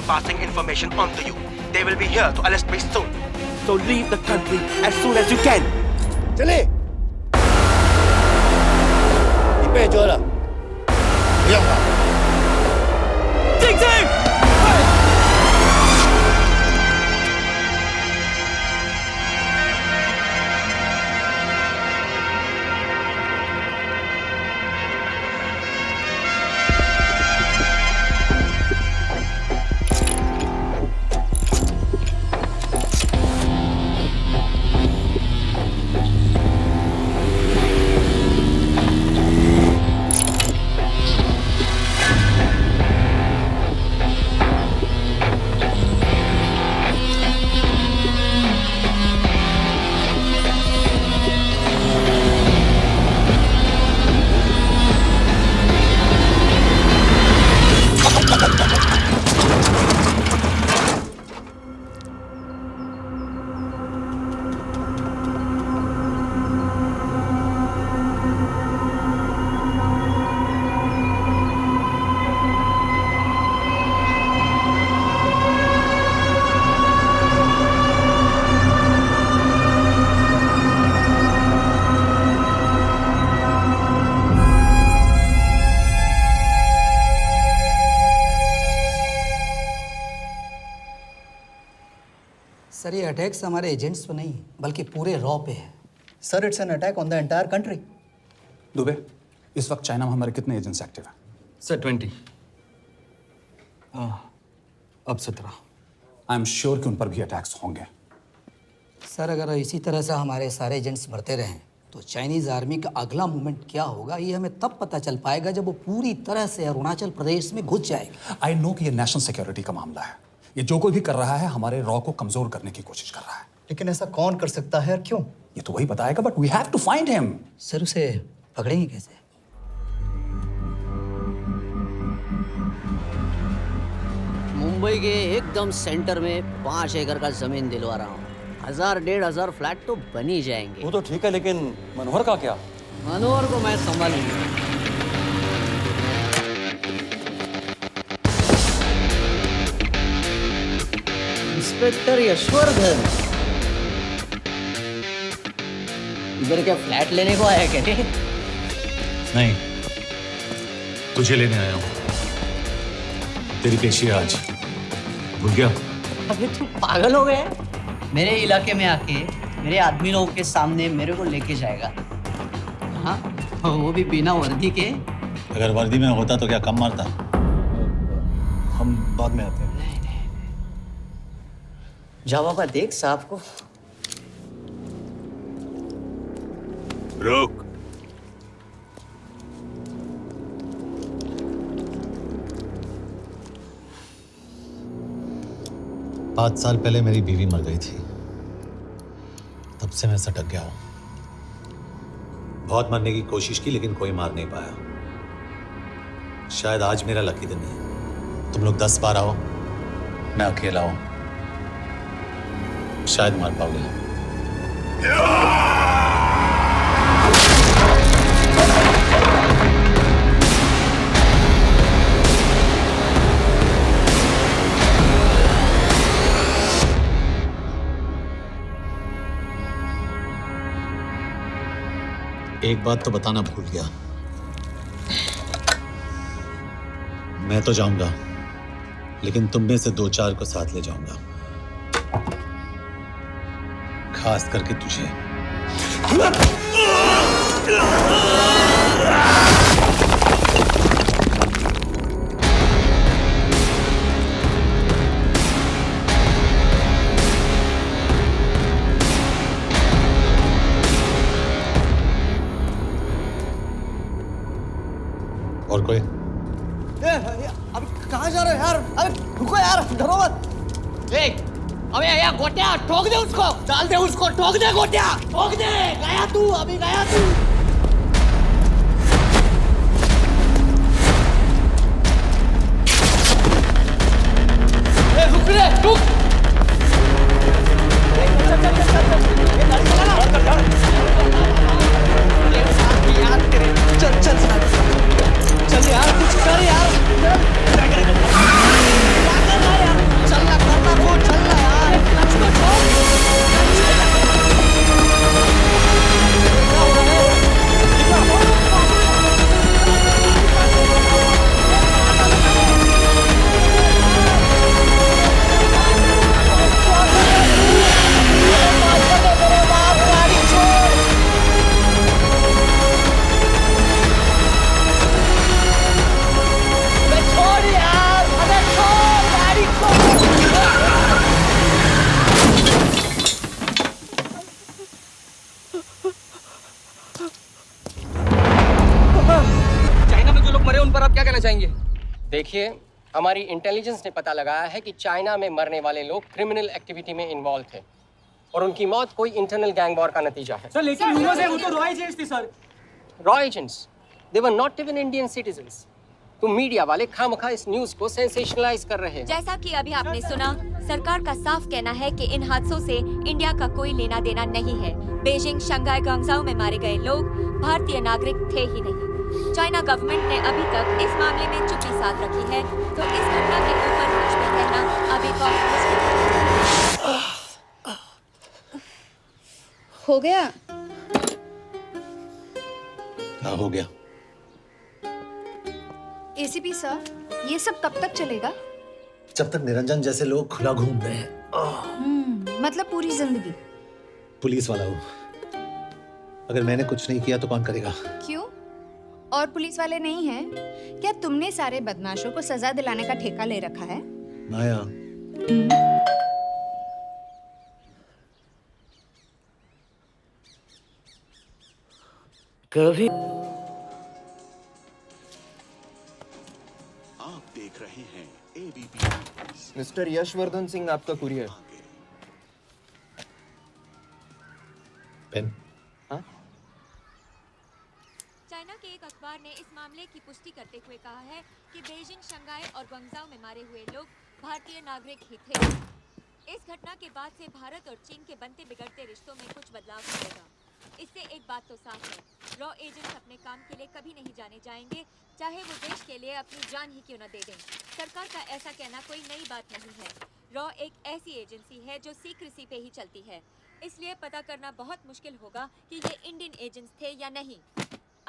am passing information on to you. They will be here to arrest me soon. So leave the country as soon as you can. चले你被捉了不要跑静静सर, ये attacks हमारे agents पे नहीं बल्कि पूरे raw पे है। Sir, it's an attack on the entire country. Dubey, इस वक्त चाइना में हमारे कितने एजेंट्स एक्टिव हैं? सर 20। अब 17। आई एम श्योर कि उन पर भी अटैक्स होंगे। सर, अगर इसी तरह से हमारे सारे एजेंट्स बढ़ते रहें तो चाइनीज़ आर्मी का अगला मूवमेंट क्या होगा ये हमें तब पता चल पाएगा जब वो पूरी तरह से अरुणाचल प्रदेश में घुस जाएगा। आई नो कि ये नेशनल सिक्योरिटी का मामला है। ये जो कोई भी कर रहा है हमारे रॉ को कमजोर करने की कोशिश कर रहा है। लेकिन ऐसा कौन कर सकता है और क्यों? ये तो वही बताएगा, but we have to find him. Sir, उसे पकड़ेंगे कैसे? मुंबई के एकदम सेंटर में 5 एकड़ का जमीन दिलवा रहा हूँ। 1000-1500 फ्लैट तो बन ही जाएंगे। वो तो ठीक है, लेकिन मनोहर का क्या? मनोहर को मैं संभालूंगा। इंस्पेक्टर यशवर्धन, इधर क्या फ्लैट लेने को आया क्या? नहीं, तुझे लेने आया हूँ। तेरी पेशी है आज, भूल गया? अबे तू पागल हो गया? मेरे इलाके में आके मेरे आदमी लोगों के सामने मेरे को लेके जाएगा? हाँ, वो भी बिना वर्दी के। अगर वर्दी में होता तो क्या कम मारता? हम बाद में आते हैं। जाओ बाबा, देख साहब को। रुक। पाँच साल पहले मेरी बीवी मर गई थी, तब से मैं सटक गया हूं। बहुत मरने की कोशिश की लेकिन कोई मार नहीं पाया। शायद आज मेरा लकी दिन है। तुम लोग 10 बार आओ, मैं अकेला हूं, शायद मार पाओगे। एक बात तो बताना भूल गया, मैं तो जाऊंगा लेकिन तुम में से 2-4 को साथ ले जाऊंगा, खास करके तुझे। और कोई? अभी कहाँ जा रहे हो यार? अबे रुको यार, डरो मत। देख, अबे यार गोटिया, ठोक दे उसको, डाल दे उसको, ठोक दे गोटिया, ठोक दे। गया तू, अभी गया तू। रुक रे, रुक। चल चल चल यार, कुछ कर यार। क्या कर रहा है यार? देखिए, हमारी इंटेलिजेंस ने पता लगाया है कि चाइना में मरने वाले लोग क्रिमिनल एक्टिविटी में इन्वॉल्व थे और उनकी मौत कोई इंटरनल गैंग वॉर का नतीजा है। सर लेकिन ह्यूमर्स है, वो तो रॉ एजेंट्स थे sir. Raw agents, they were not even Indian citizens. तो मीडिया वाले खामखा इस न्यूज को सेंसेशनलाइज कर रहे हैं। जैसा कि अभी आपने सुना, सरकार का साफ कहना है कि इन हादसों से इंडिया का कोई लेना देना नहीं है। बीजिंग, शंघाई, ग्वांगझाओ में मारे गए लोग भारतीय नागरिक थे ही नहीं। चाइना गवर्नमेंट ने अभी तक इस मामले में चुप्पी साध रखी है, तो इस घटना के ऊपर कुछ भी कहना अभी बहुत मुश्किल हो गया। हाँ हो गया। एसीपी सर, ये सब कब तक चलेगा? जब तक निरंजन जैसे लोग खुला घूम रहे हैं। मतलब पूरी जिंदगी? पुलिस वाला हूँ, अगर मैंने कुछ नहीं किया तो कौन करेगा? क्यों? और पुलिस वाले नहीं हैं? क्या तुमने सारे बदमाशों को सजा दिलाने का ठेका ले रखा है? माया, कभी आप देख रहे हैं एबीपी। मिस्टर यशवर्धन सिंह, आपका कुरियर। पेन। चाइना के एक अखबार ने इस मामले की पुष्टि करते हुए कहा है कि बीजिंग, शंघाई और ग्वांगझाओ में मारे हुए लोग भारतीय नागरिक ही थे। इस घटना के बाद से भारत और चीन के बनते बिगड़ते रिश्तों में कुछ बदलाव आएगा। इससे एक बात तो साफ है, रॉ एजेंट्स अपने काम के लिए कभी नहीं जाने जाएंगे, चाहे वो देश के लिए अपनी जान ही क्यों न दे दें। सरकार का ऐसा कहना कोई नई बात नहीं है। रॉ एक ऐसी एजेंसी है जो सीक्रेसी पे ही चलती है, इसलिए पता करना बहुत मुश्किल होगा कि ये इंडियन एजेंट्स थे या नहीं।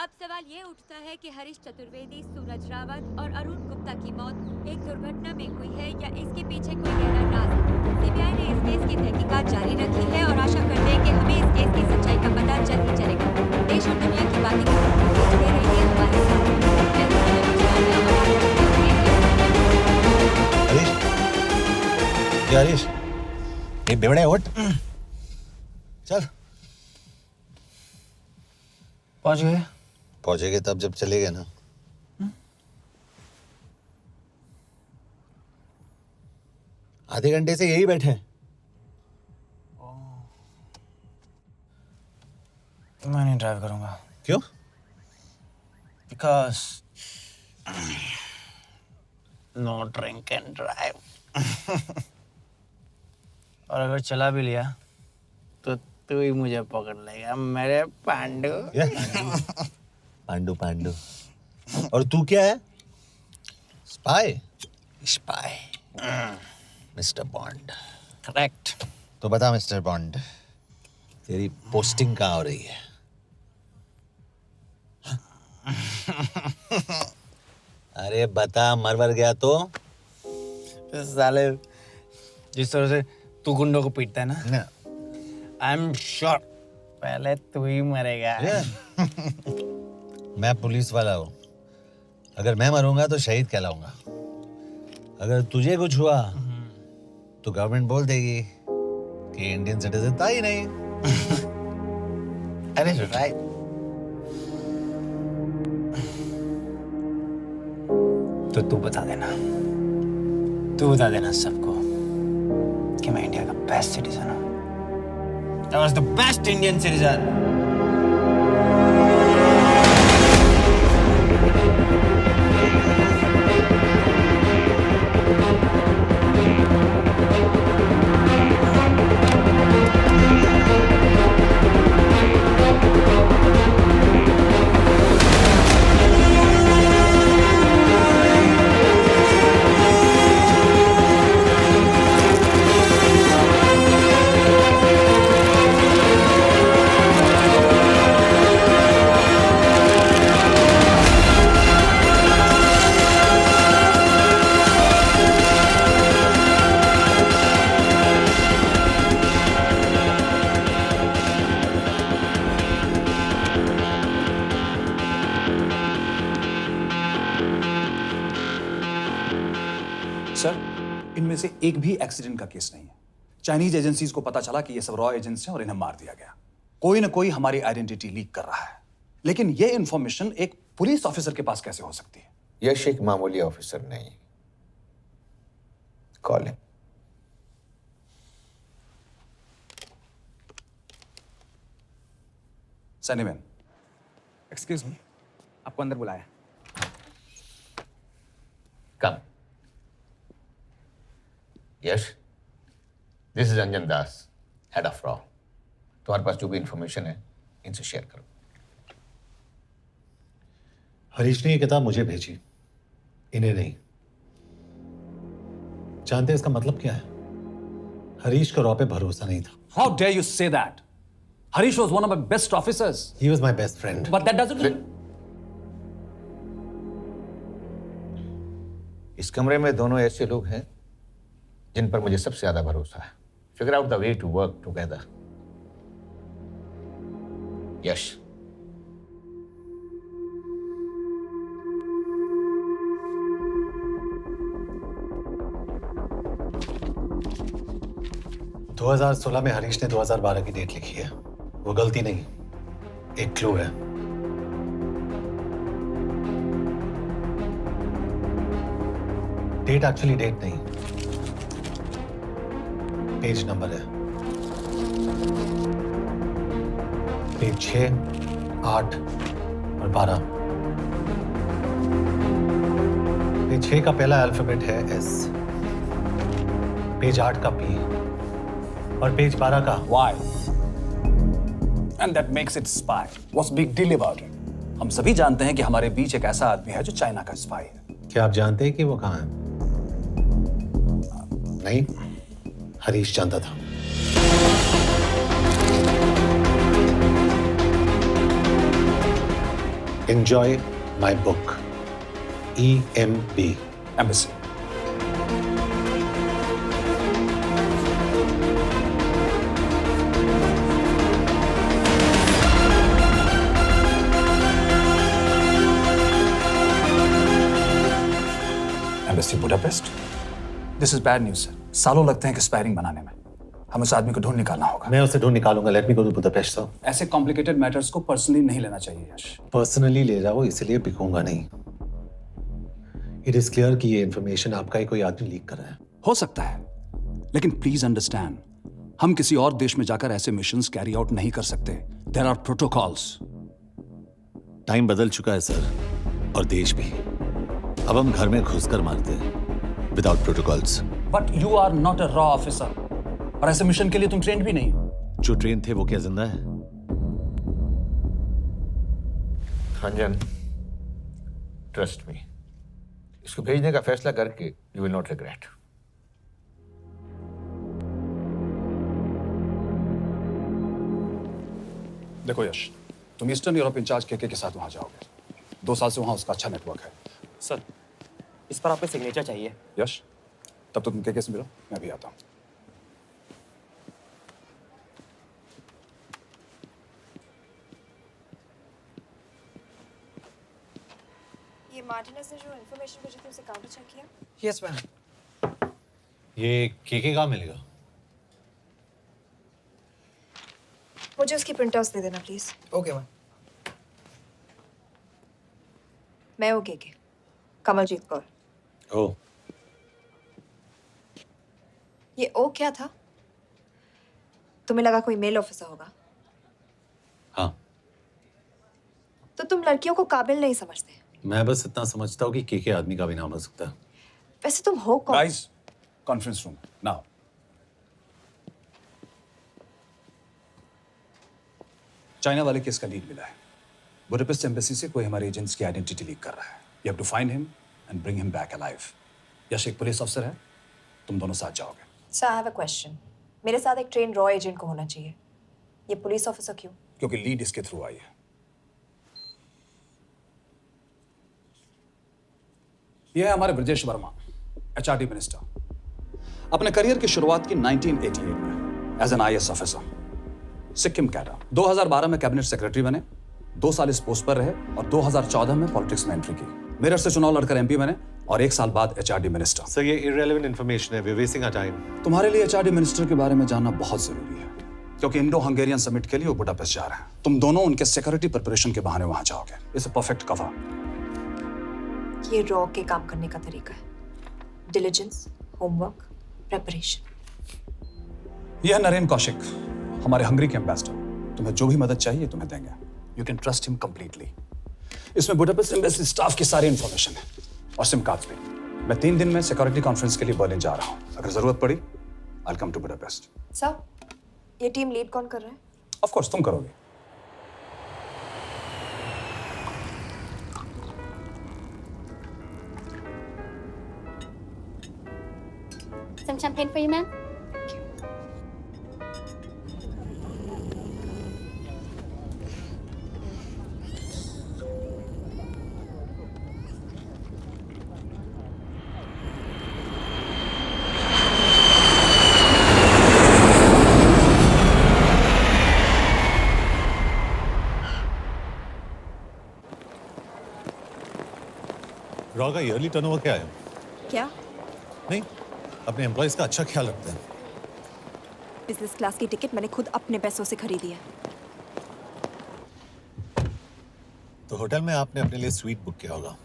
अब सवाल ये उठता है कि हरीश चतुर्वेदी, सूरज रावत और अरुण गुप्ता की मौत एक दुर्घटना में हुई है या इसके पीछे कोई गहरा राज है। सीबीआई ने इस केस की तहकीकात जारी रखी है और आशा करते हैं कि हमें इस केस की सच्चाई का पता जल्द ही चलेगा। देश और दुनिया की बातें जुड़े रहिए हमारे साथ। हरीश, ये बेवड़े उठ, चल। पहुंच गए? पहुंचेंगे तब जब चलेगा ना। आधे घंटे से यही बैठे हैं। मैं नहीं ड्राइव करूंगा। क्यों? Because no drink and drive. और अगर चला भी लिया तो तू ही मुझे पकड़ लेगा, मेरे पांडु। पांडु पांडु। और तू क्या है? Spy? Spy. Mister bond. Correct. तो बता मिस्टर बॉन्ड, तेरी पोस्टिंग कहाँ हो रही है? अरे बता, मरवर गया तो? साले, जिस तरह से तू गुंडों को पीटता है ना, आई एम श्योर पहले तू ही मरेगा। मैं पुलिस वाला हूँ, अगर मैं मरूंगा तो शहीद कहलाऊंगा। अगर तुझे कुछ हुआ तो गवर्नमेंट बोल देगी कि इंडियन सिटीजन था ही नहीं। अरे राइट। तो तू बता देना सबको कि मैं इंडिया का बेस्ट सिटीजन हूँ। I was the best Indian citizen. Sir, इनमें से एक भी एक्सीडेंट का केस नहीं है। चाइनीज एजेंसीज को पता चला कि ये सब रॉ एजेंट्स हैं और इन्हें मार दिया गया। कोई ना कोई हमारी आइडेंटिटी लीक कर रहा है, लेकिन ये इंफॉर्मेशन एक पुलिस ऑफिसर के पास कैसे हो सकती है? यश एक मामूली ऑफिसर नहीं। Call him. सनीमैन, एक्सक्यूज मी, आपको अंदर बुलाया। Come. Yash, this is Anjan Das, head of रॉ। तुम्हारे पास जो भी इंफॉर्मेशन है इनसे शेयर करो। हरीश ने ये किताब मुझे भेजी, इन्हें नहीं। जानते हैं इसका मतलब क्या है? हरीश को रॉ पे भरोसा नहीं था। How dare you say that? Harish was one of my best officers. He was my best friend. But that doesn't. इस कमरे में दोनों ऐसे लोग हैं जिन पर मुझे सबसे ज्यादा भरोसा है। Figure out the way to work together. Yash, दो 2016 में हरीश ने 2012 की डेट लिखी है। वो गलती नहीं, एक क्लू है। डेट एक्चुअली डेट नहीं, पेज नंबर है। पेज 6, 8 और 12। पेज 6 का पहला अल्फाबेट है S, पेज 8 का P और पेज 12 का Why? And that makes it spy. What's big deal about it? हम सभी जानते हैं कि हमारे बीच एक ऐसा आदमी है जो चाइना का स्पाई है। क्या आप जानते हैं कि वो कहाँ है? नहीं, हरीश जानता था। Enjoy my book. EMB. Embassy. Embassy Budapest. This is bad news, sir. सालों लगते हैं एक्सपायरिंग बनाने में। हमें उस आदमी को ढूंढ निकालना होगा। मैं उसे ढूंढ निकालूंगा। Let me go to Budapest sir. ऐसे कॉम्प्लिकेटेड मैटर्स को पर्सनली नहीं लेना चाहिए यश। पर्सनली ले जाओ, इसलिए बिकूंगा नहीं। इट इज क्लियर कि ये इंफॉर्मेशन आपका ही कोई आदमी लीक कर रहा है। हो सकता है, लेकिन प्लीज अंडरस्टैंड, हम किसी और देश में जाकर ऐसे मिशंस कैरी आउट नहीं कर सकते। There are protocols. टाइम बदल चुका है सर, और देश भी। अब हम घर में घुसकर मारते हैं without protocols. But you are not a रॉ ऑफिसर, और ऐसे मिशन के लिए तुम ट्रेंड भी नहीं हो। जो ट्रेन थे वो क्या जिंदा है? अंजन, ट्रस्ट मी, इसको भेजने का फैसला करके यू विल नॉट रिग्रेट। देखो यश, तुम ईस्टर्न यूरोप इंचार्ज के साथ वहां जाओगे। 2 साल से वहां उसका अच्छा नेटवर्क है। सर, इस पर आपके सिग्नेचर चाहिए। यश, तब तो तुम के से मिलो, मैं भी आता हूं। ये मार्टिनेज ने जो इन्फॉर्मेशन भेजी थी उसे काउंटर चेक किया? Yes ma'am. ये के कहाँ मिलेगा? मुझे उसकी प्रिंटआउट्स दे देना प्लीज। Okay ma'am. मैं वो के कमलजीत कौर। ओ, ये ओ क्या था? तुम्हें लगा कोई मेल ऑफिसर होगा? हाँ। तो तुम लड़कियों को काबिल नहीं समझते? मैं बस इतना समझता हूँ कि के आदमी का भी नाम हो सकता है। वैसे तुम हो कौन? Guys, conference room now. China वाले केस का लीड मिला है। बुडापेस्ट एम्बेसी से कोई हमारे एजेंट्स की आइडेंटिटी लीक कर रहा है। You have to find him and bring him back alive. Yash एक पुलिस अफसर है, तुम दोनों साथ जाओगे। Sir, I have a question. मेरे साथ एक ट्रेन रॉ एजेंट को होना चाहिए। ये पुलिस ऑफिसर क्यों? क्योंकि लीड इसके थ्रू आई है। यह है हमारे ब्रजेश वर्मा, एचआरडी मिनिस्टर। अपने करियर की शुरुआत की 1988 में as an IAS officer, Sikkim cadre. 2012 में कैबिनेट सेक्रेटरी बने, 2 साल इस पोस्ट पर रहे और 2014 में पॉलिटिक्स में एंट्री की। मेरठ से चुनाव लड़कर एमपी बने और 1 साल बाद एचआरडी मिनिस्टर। सर, ये इररिलेवेंट इंफॉर्मेशन है। We are wasting our time. तुम्हारे लिए एचआरडी मिनिस्टर के बारे में जानना बहुत जरूरी है, क्योंकि इंडो हंगेरियन समिट के लिए वो बुडापेस्ट जा रहे हैं। तुम दोनों उनके सिक्योरिटी प्रिपरेशन के बहाने वहां जाओगे। It's a perfect cover. ये रॉ के काम करने का तरीका है। Diligence, homework, preparation. यह नरेन कौशिक, हमारे हंगरी के एम्बेसडर। तुम्हें जो भी मदद चाहिए तुम्हें देंगे। You can trust him completely. इसमें बुडापेस्ट एम्बेसी स्टाफ की सारी इंफॉर्मेशन है और सिम कार्ड्स भी। मैं 3 दिन में सिक्योरिटी कॉन्फ्रेंस के लिए बर्लिन जा रहा हूँ। अगर जरूरत पड़ी आई कम टू बुडापेस्ट। सर, ये टीम लीड कौन कर रहा है? ऑफ कोर्स तुम करोगे। Some champagne for you, ma'am? Raw का ईयरली टर्नओवर क्या है? क्या? नहीं, अपने एम्प्लॉइज का अच्छा ख्याल रखते हैं। बिजनेस क्लास की टिकट मैंने खुद अपने पैसों से खरीदी है। तो होटल में आपने अपने लिए स्वीट बुक किया होगा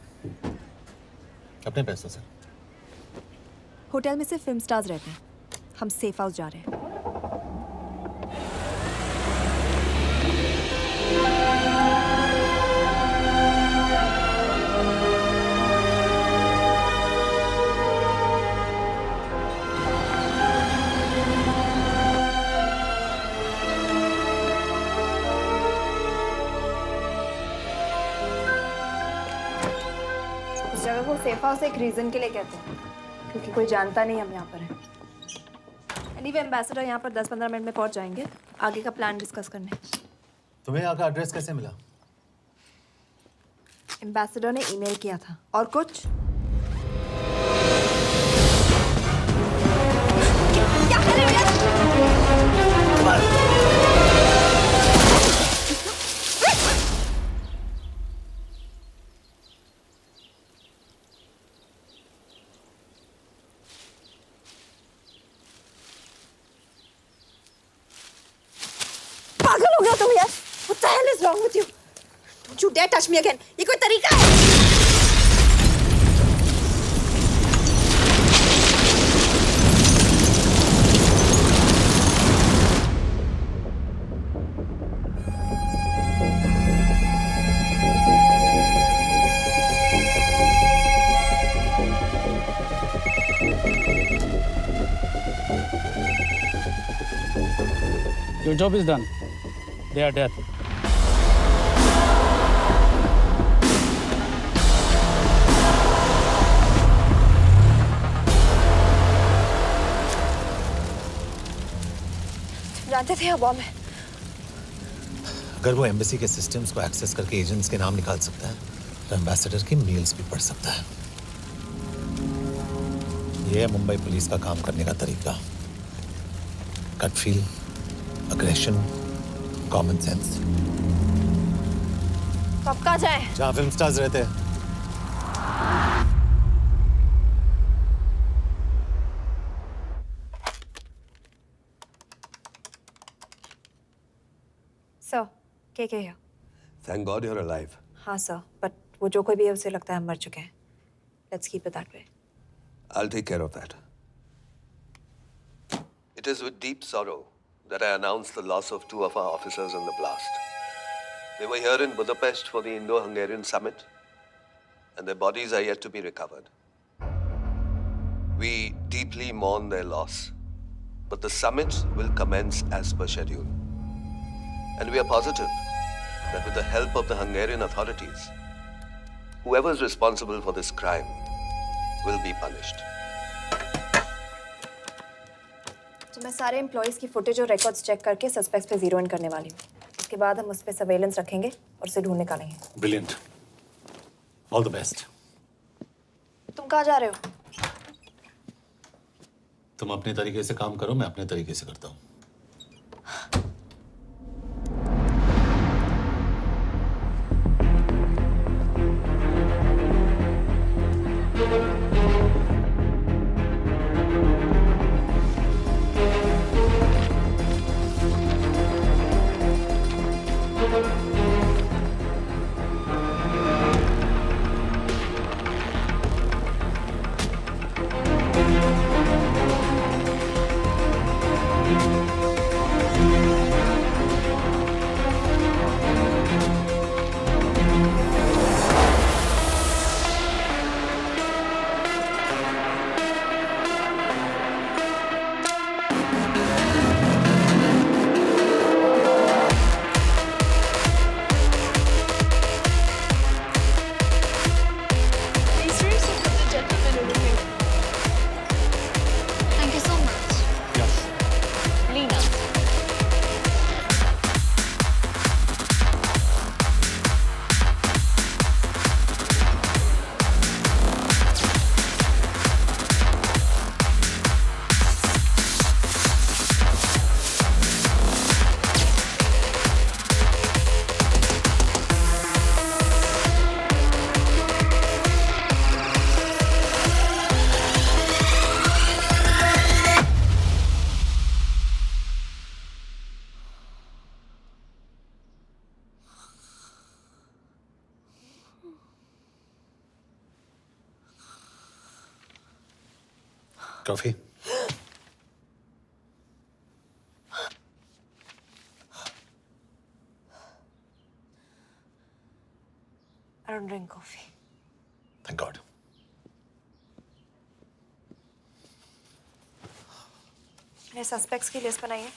अपने पैसों से। होटल में सिर्फ फिल्म स्टार्स रहते हैं। हम सेफ हाउस जा रहे हैं। जगह को सेफ हाउस एक रीजन के लिए कहते हैं, क्योंकि कोई जानता नहीं हम यहाँ पर हैं। एनीवे एम्बेसडर यहाँ पर 10-15 मिनट में पहुँच जाएंगे आगे का प्लान डिस्कस करने। तुम्हें यहाँ का एड्रेस कैसे मिला? एम्बेसडर ने ईमेल किया था। और कुछ? क्या कर रहे हो? पागल हो गया तुम यार? What the hell is wrong with you? Don't you dare touch me again. ये कोई तरीका है? Your job is done. They are dead. जानते थे अब है। अगर वो एम्बेसी के सिस्टम्स को एक्सेस करके एजेंट्स के नाम निकाल सकता है तो एम्बेसडर की मेल्स भी पढ़ सकता है। ये है मुंबई पुलिस का काम करने का तरीका। Gut feel, aggression, common sense. तो अब कहाँ जाएं? जहाँ फिल्म स्टार्स रहते हैं। सर, के here? Thank God you're alive. हाँ सर, बट वो जो कोई भी है उसे लगता है हम मर चुके हैं। Let's keep it that way. I'll take care of that. It is with deep sorrow that I announce the loss of 2 of our officers in the blast. They were here in Budapest for the Indo-Hungarian summit, and their bodies are yet to be recovered. We deeply mourn their loss, but the summit will commence as per schedule. And we are positive that with the help of the Hungarian authorities, whoever is responsible for this crime will be punished. तो मैं सारे employees की footage और records check करके suspects पे zero in करने वाली हूँ। उसके बाद हम उस पे सर्वेलेंस रखेंगे और उसे ढूंढ निकालेंगे। Brilliant, all the best. तुम कहाँ जा रहे हो? तुम अपने तरीके से काम करो, मैं अपने तरीके से करता हूँ। Thank you so much. Lena. Coffee? I don't drink coffee. Thank God. मैंने सस्पेक्ट्स की लिस्ट बनाई है।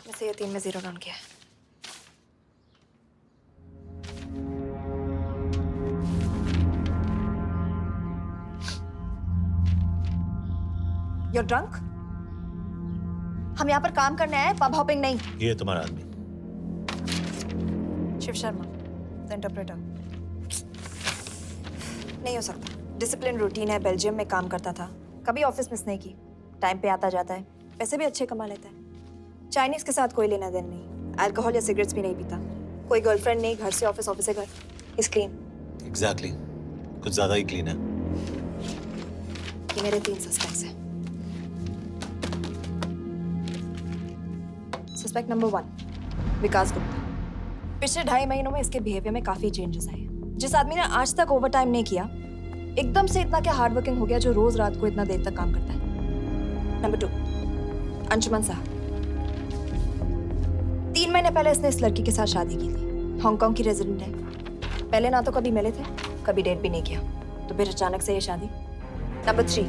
वैसे ये 3 में 0 डाउन किया है। You're drunk? हम यहाँ पर काम करने आए, पब हॉपिंग नहीं। ये तुम्हारा आदमी। Shiv Sharma, the interpreter. नहीं हो सकता। डिसिप्लिन रूटीन है, बेल्जियम में काम करता था, कभी ऑफिस मिस नहीं की, टाइम पे आता जाता है, पैसे भी अच्छे कमा लेता है। चाइनीज के साथ कोई लेना देना नहीं, अल्कोहल या सिगरेट्स भी नहीं पीता, कोई गर्लफ्रेंड नहीं, घर से ऑफिस, ऑफिस से घर। Is clean. एग्जैक्टली, कुछ ज्यादा ही क्लीन है। ये मेरे 3 सस्पेक्ट्स हैं। सस्पेक्ट नंबर 1, विकास गुप्ता। पिछले 2.5 महीनों में इसके बिहेवियर में काफी चेंजेस आए हैं। जिस आदमी ने आज तक ओवर टाइम नहीं किया, एकदम से इतना क्या हार्ड वर्किंग हो गया जो रोज रात को इतना देर तक काम करता है। नंबर 2, अंशुमन साहब। 3 महीने पहले इसने इस लड़की के साथ शादी की थी, हांगकांग की रेजिडेंट है। पहले ना तो कभी मिले थे, कभी डेट भी नहीं किया, तो फिर अचानक से ये शादी। नंबर 3,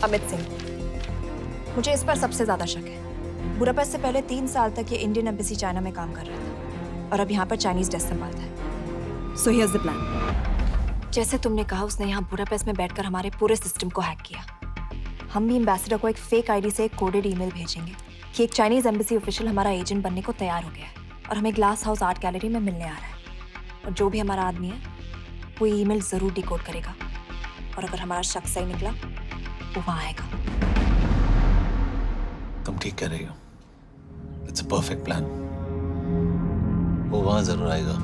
अमित सिंह। मुझे इस पर सबसे ज्यादा शक है। बुडापेस्ट से पहले 3 साल तक ये इंडियन एम्बेसी चाइना में काम कर रहा था और अब यहाँ पर चाइनीज डेस्क संभालता है। So here's the plan. जैसे तुमने कहा, उसने यहाँ बुडापेस्ट में बैठकर हमारे पूरे सिस्टम को हैक किया। हम भी एम्बेसडर को एक फेक आईडी से एक कोडेड ईमेल भेजेंगे कि एक चाइनीज एम्बेसी ऑफिशियल हमारा एजेंट बनने को तैयार हो गया है और हमें ग्लास हाउस आर्ट गैलरी में मिलने आ रहा है। और जो भी हमारा आदमी है वो ईमेल जरूर डिकोड करेगा और अगर हमारा शक सही निकला वो वहाँ आएगा। तुम ठीक कह रही हो। It's a perfect plan. वो वहां जरूर आएगा।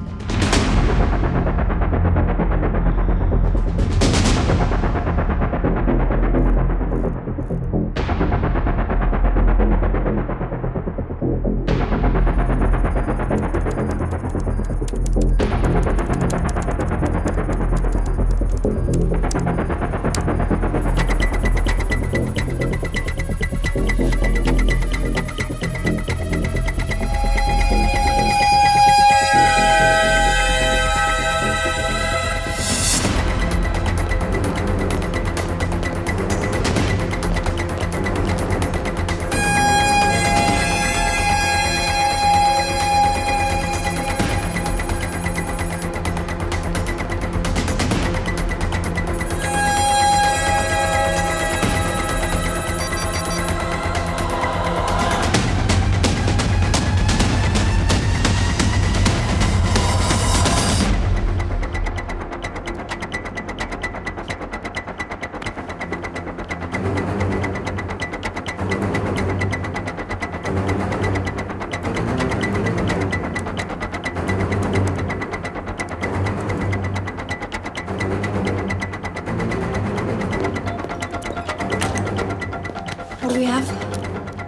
What do we have?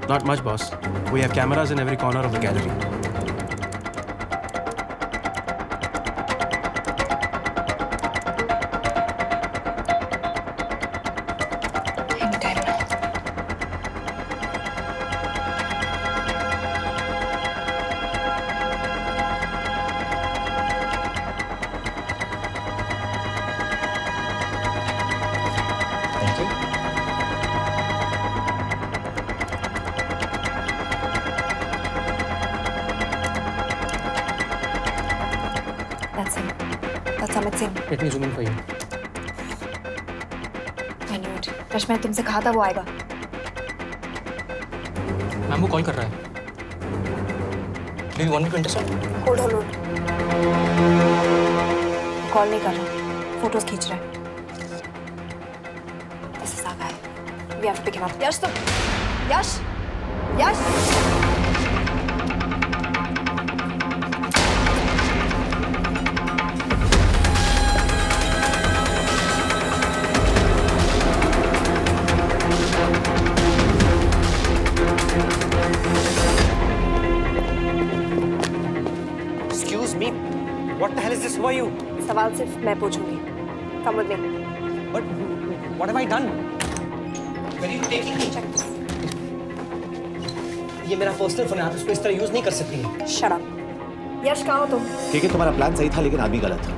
Not much, boss. We have cameras in every corner of the gallery. Amit Singh. Let me zoom in for you. I knew it. Rush, मैंने तुमसे कहा था वो आएगा। मैम वो कॉल कर रहा है. Do you want me to intercept? Hold. Call नहीं कर रहा, फोटोज खींच रहा है। This is our guy. We have to pick him up. यश तुम, यश, यश। Excuse me. What the hell is this? Who are you? सवाल सिर्फ मैं पूछूंगी। Come with me. But what have I done? Where are you taking me? ये मेरा personal phone है, आप इसको इस तरह यूज नहीं कर सकती हैं। Shut up. यश कहाँ हो तुम? ठीक है, तुम्हारा प्लान सही था लेकिन आदमी गलत था।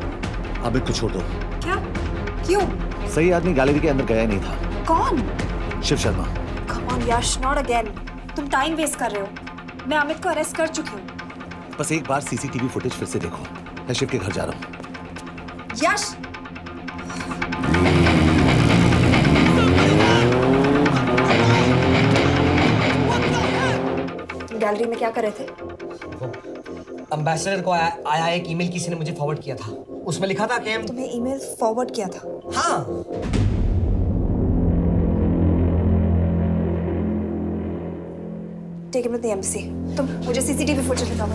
अमित को छोड़ दो। क्या? क्यों? सही आदमी गैलरी के अंदर गया ही नहीं था। कौन? Shiv Sharma. Come on Yash, not again. तुम टाइम वेस्ट कर रहे हो। मैं अमित को अरेस्ट कर चुकी हूँ। बस एक बार सीसीटीवी फुटेज फिर से देखो। मैं शिव के घर जा रहा हूँ। यश! तुम गैलरी में क्या कर रहे थे? एम्बेसडर को आया एक ईमेल किसी ने मुझे फॉरवर्ड किया था। उसमें लिखा था कि हम तुम्हें ईमेल फॉरवर्ड किया था? हाँ। Take him to the embassy. तुम मुझे सीसीटीवी फुटेज दिखाओ।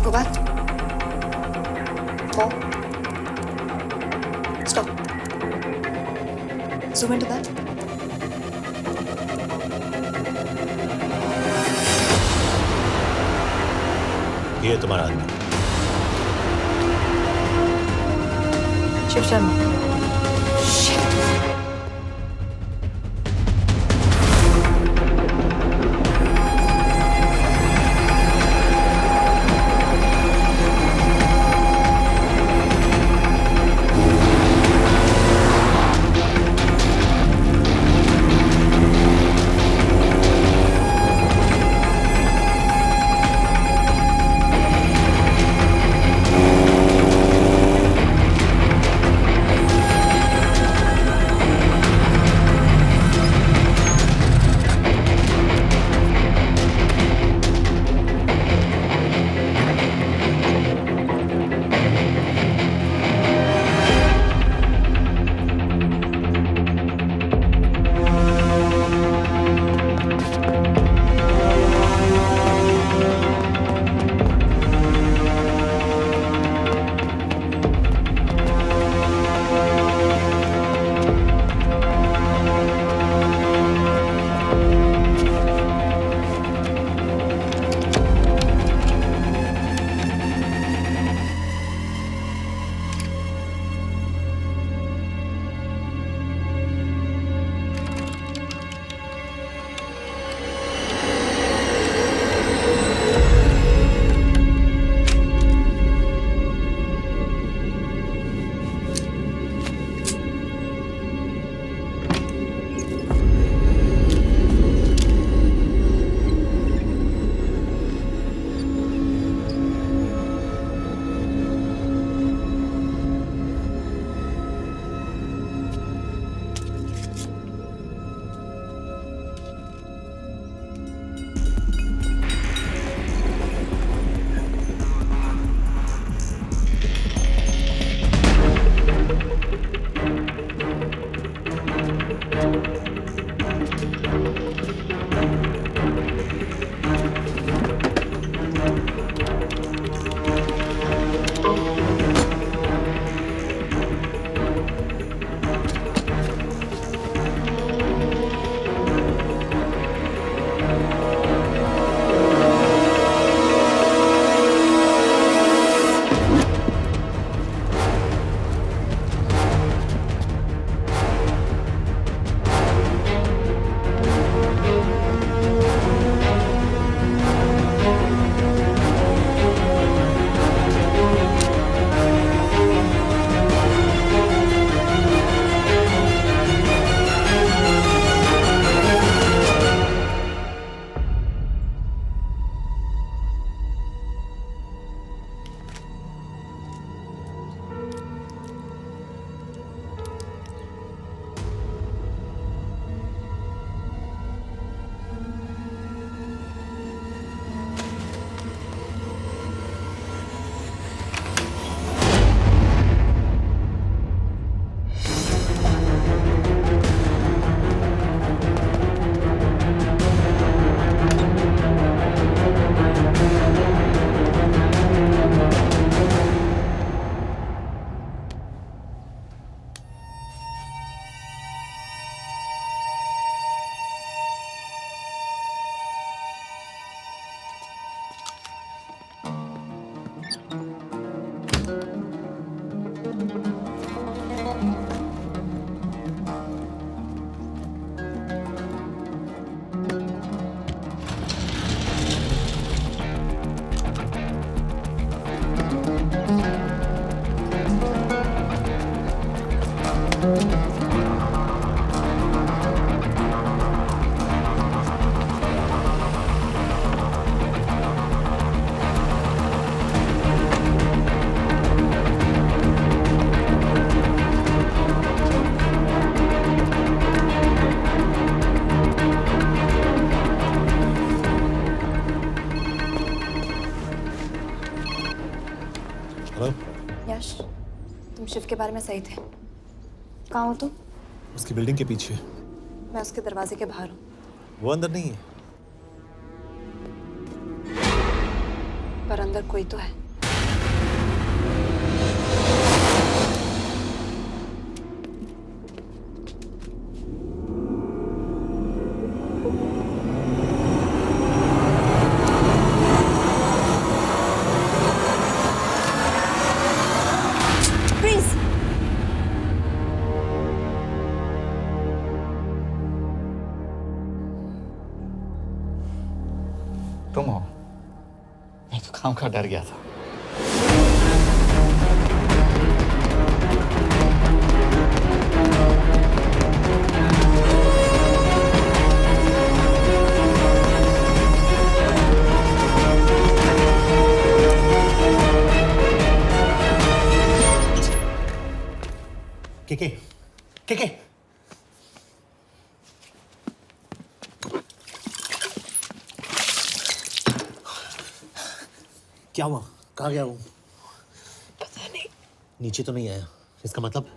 Go back. More. Stop. Zoom into that. ये है तुम्हारा आदमी। शिव शर्मा। हेलो यश, तुम शिव के बारे में सही थे। कहाँ हो तुम? उसकी बिल्डिंग के पीछे। मैं उसके दरवाजे के बाहर हूँ। वो अंदर नहीं है। पर अंदर कोई तो है। तुम हो? मैं तो काम का डर गया था। के क्या हुआ? कहाँ गया वो? पता नहीं। नीचे तो नहीं आया, इसका मतलब?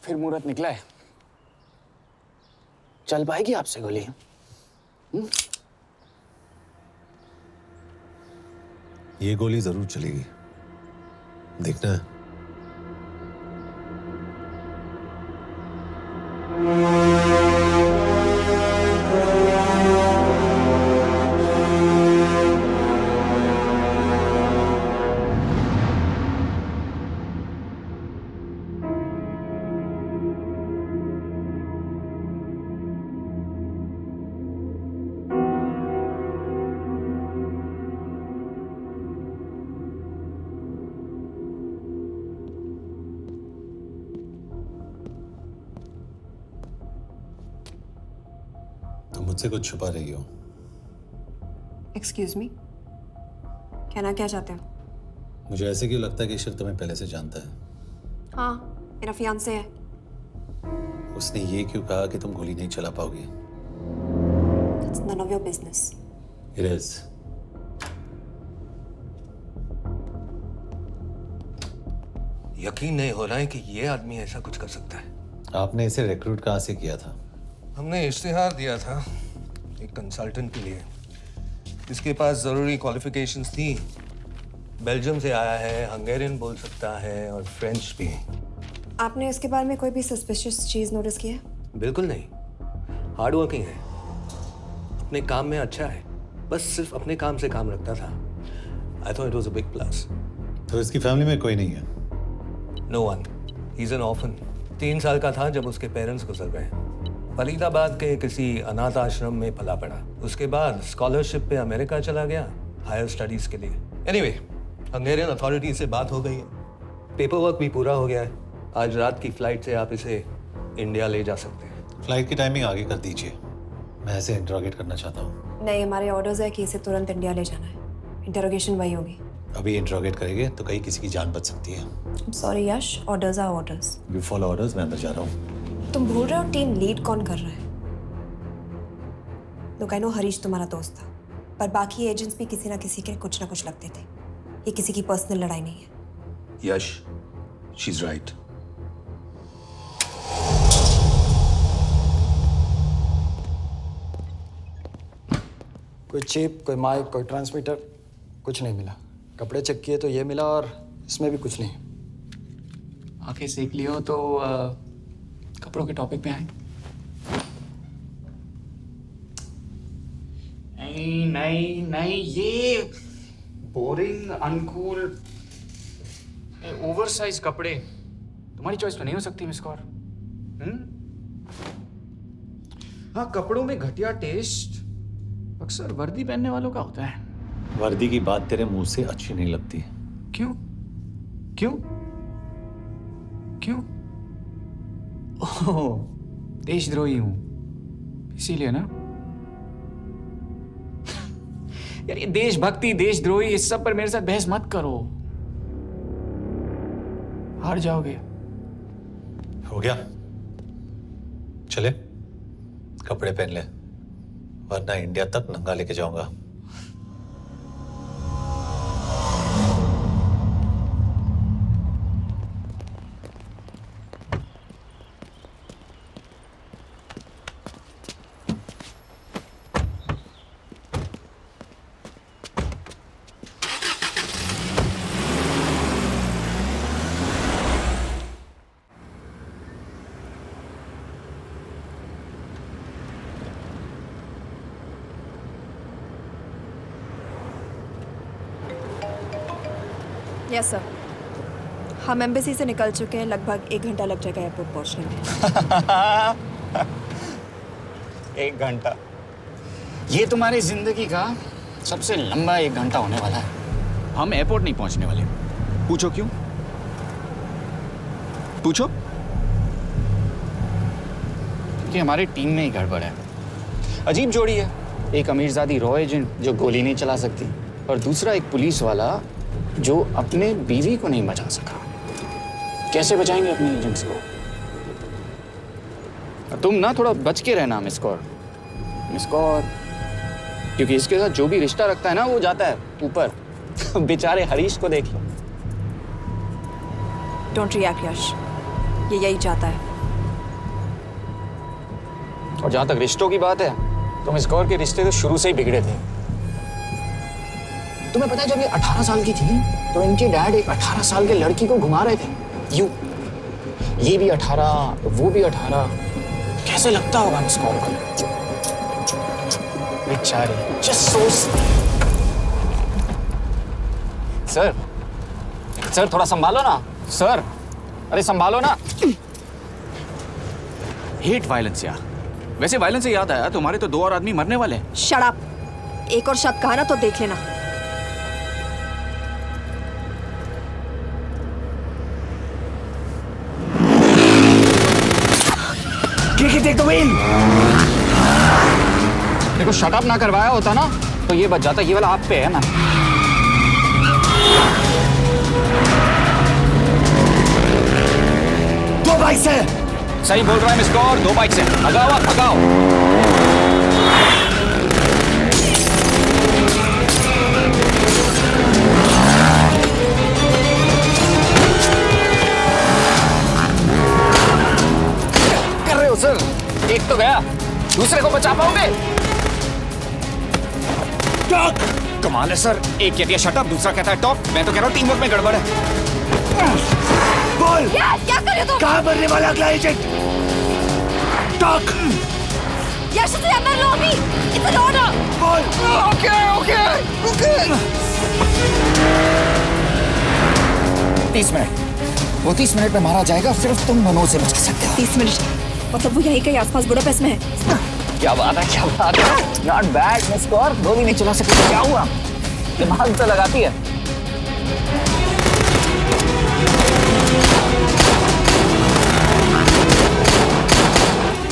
फिर मुहूर्त निकला है। चल पाएगी आपसे गोली? ये गोली जरूर चलेगी, देखना। तुम मुझसे कुछ छुपा रही हो। एक्सक्यूज मी, कहना क्या चाहते हो? मुझे ऐसे क्यों लगता है कि शिव तुम्हें पहले से जानता है? हाँ, मेरा फियांसे है। उसने ये क्यों कहा कि तुम गोली नहीं चला पाओगी? It's none of your business. It is. यकीन नहीं हो रहा है कि ये आदमी ऐसा कुछ कर सकता है। आपने इसे रिक्रूट कहाँ से किया था? हमने इश्तिहार दिया था एक कंसल्टेंट के लिए, जिसके पास जरूरी क्वालिफिकेशंस थी। बेल्जियम से आया है, हंगेरियन बोल सकता है और फ्रेंच भी। आपने इसके बारे में कोई भी सस्पिशियस चीज नोटिस की है? बिल्कुल नहीं, हार्ड वर्किंग है, अपने काम में अच्छा है, बस सिर्फ अपने काम से काम रखता था। I thought it was a big plus. तो इसकी फैमिली में कोई नहीं है? No one, he is an orphan. 3 साल का था जब उसके पेरेंट्स गुजर गए। फरीदाबाद के किसी अनाथ आश्रम में पला पड़ा। उसके बाद स्कॉलरशिप पे अमेरिका चला गया हायर स्टडीज के लिए। एनीवे, हंगेरियन अथॉरिटी से बात हो गई है, पेपर वर्क भी पूरा हो गया है। आज रात की फ्लाइट से आप इसे इंडिया ले जा सकते हैं। फ्लाइट की टाइमिंग आगे कर दीजिए, मैं इसे इंटरोगेट करना चाहता हूँ। नहीं, हमारे ऑर्डर्स है कि इसे तुरंत इंडिया ले जाना है। इंटरोगेशन वही होगी। अभी इंटरोगेट करेंगे तो कहीं किसी की जान बच सकती है। Sorry Yash, orders are orders. You follow orders, मैं अंदर जा रहा हूँ। तुम भूल रहे हो टीम लीड कौन कर रहा है? लोग, आई नो हरीश तुम्हारा दोस्त था, पर बाकी एजेंट्स भी किसी ना किसी के कुछ ना कुछ लगते थे। ये किसी की पर्सनल लड़ाई नहीं है। यश, शी इज राइट। कोई चिप, कोई माइक, कोई ट्रांसमीटर, कुछ नहीं मिला। कपड़े चेक किए तो ये मिला और इसमें भी कुछ नहीं। आंखें सेक लियो तो कपड़ों के टॉपिक पे आए। नहीं नहीं नहीं, ये बोरिंग, अनकूल, ओवरसाइज कपड़े तुम्हारी चॉइस तो नहीं हो सकती मिस कौर। हाँ, कपड़ों में घटिया टेस्ट अक्सर वर्दी पहनने वालों का होता है। वर्दी की बात तेरे मुंह से अच्छी नहीं लगती। क्यों क्यों क्यों? ओह, देशद्रोही हूं इसीलिए ना। यार, ये देशभक्ति, देशद्रोही, इस सब पर मेरे साथ बहस मत करो, हार जाओगे। हो गया, चले कपड़े पहन ले, वरना इंडिया तक नंगा लेके जाऊंगा। यस सर, हम एम्बेसी से निकल चुके हैं। लगभग 1 घंटा लग जाएगा एयरपोर्ट पहुंचने में। 1 घंटा? ये तुम्हारी जिंदगी का सबसे लंबा 1 घंटा होने वाला है। हम एयरपोर्ट नहीं पहुंचने वाले। पूछो क्यों? पूछो। क्योंकि हमारी टीम में ही गड़बड़ है। अजीब जोड़ी है, एक अमीरजादी रॉ एजेंट जो गोली नहीं चला सकती, और दूसरा एक पुलिस वाला जो अपने बीवी को नहीं बचा सका। कैसे बचाएंगे अपने एजेंट्स को? और तुम ना थोड़ा बच के रहना मिस कौर, क्योंकि इसके साथ जो भी रिश्ता रखता है ना, वो जाता है ऊपर। बेचारे हरीश को देख लो। डोंट रिएक्ट यश, ये यही चाहता है। और जहां तक रिश्तों की बात है, तो मिस कौर के रिश्ते तो शुरू से ही बिगड़े थे। तुम्हें पता है जब ये 18 साल की थी तो इनके डैड एक 18 साल के लड़की को घुमा रहे थे यूं। ये भी 18, वो भी 18। कैसे लगता होगा मिस कॉल को? बेचारी, जस्ट सो। सर थोड़ा संभालो ना सर। अरे संभालो ना। हेट वायलेंस यार। वैसे वायलेंस से याद आया, तुम्हारे तो 2 और आदमी मरने वाले हैं। Shut up. एक और शब्द कहा ना तो देख लेना। देखो शट अप ना करवाया होता ना तो ये बच जाता। ये वाला आप पे है मैम। दो बाइक से। सही बोल रहा है मिस कौर, 2 बाइक से। भगाओ आप, भगाओ। कर रहे हो सर? एक तो गया, दूसरे को बचा पाओगे? टॉक। कमाल है सर। एक कहती है शट अप, दूसरा कहता है टॉक। मैं तो कह रहा हूँ टीम वर्क में गड़बड़ है। बोल क्या कर रहे हो तुम? कहाँ मरने वाला अगला एजेंट? टॉक। यश से अंदर लो अभी। It's an order. बोल। ओके। 30 मिनट। वो 30 मिनट में मारा जाएगा, सिर्फ तुम मनोज से बच सकते हो। 30 मिनट मतलब वो यहीं कहीं आसपास बुडापेस्ट में है। क्या बात है, क्या बात है। Not bad miss Kaur. 2 भी नहीं चला सकते तो क्या हुआ? दिमाग तो लगाती है।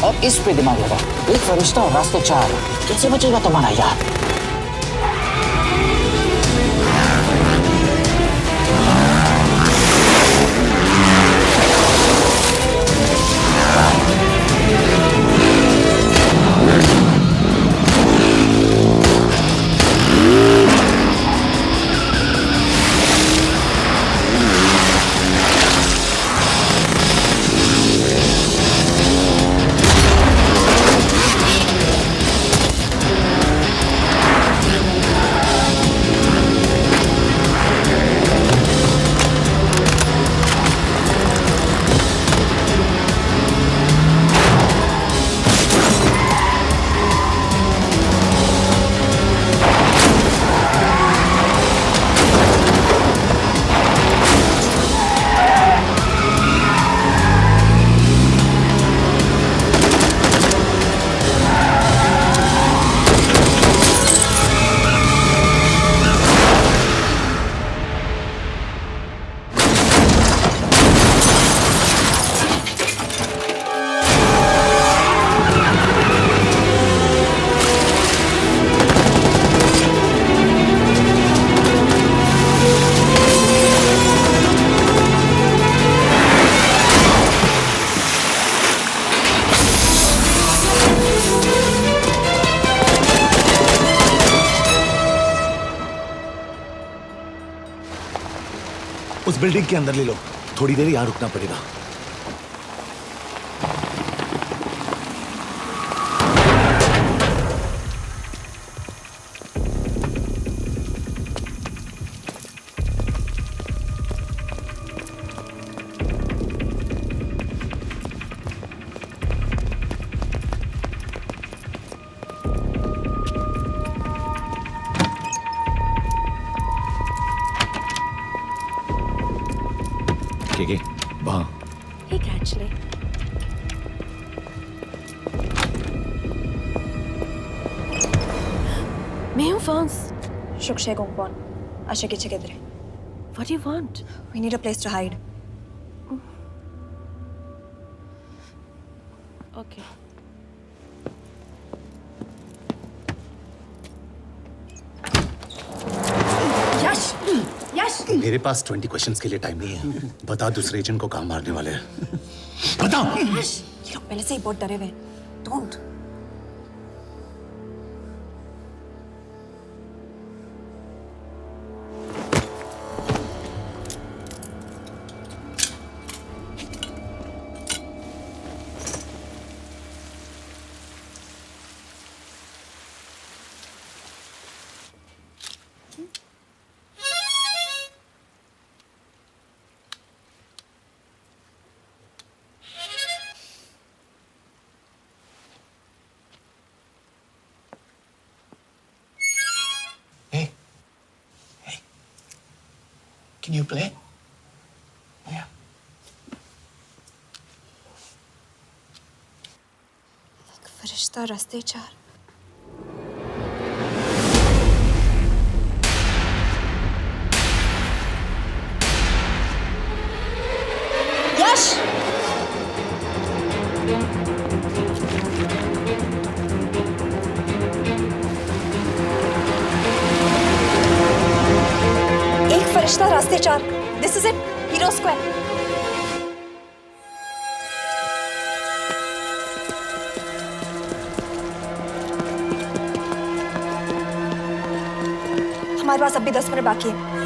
और इस पे दिमाग लगा। एक फरिश्ता और रास्ते 4। कैसे बचेगा तुम्हारा यार? उस बिल्डिंग के अंदर ले लो। थोड़ी देर यहां रुकना पड़ेगा। वहां Hey, actually. मैं हूँ फ्रांस। शुक्शे गोंगपॉन। आशा की चिकित्रे। What do you want? We need a place to hide. Okay. यश! यश! मेरे पास 20 क्वेश्चंस के लिए टाइम नहीं है। बता दूसरे एजेंट को कहाँ मारने वाले हैं। बता। यश! ये लोग पहले से ही बहुत डरे हुए हैं। Don't. Can you play? Yeah. फरिश्ता रास्ते चार। यश! एक फरिश्ता रास्ते चार। This is it, hero square. हमारे पास अब भी 10 मिनट बाकी है।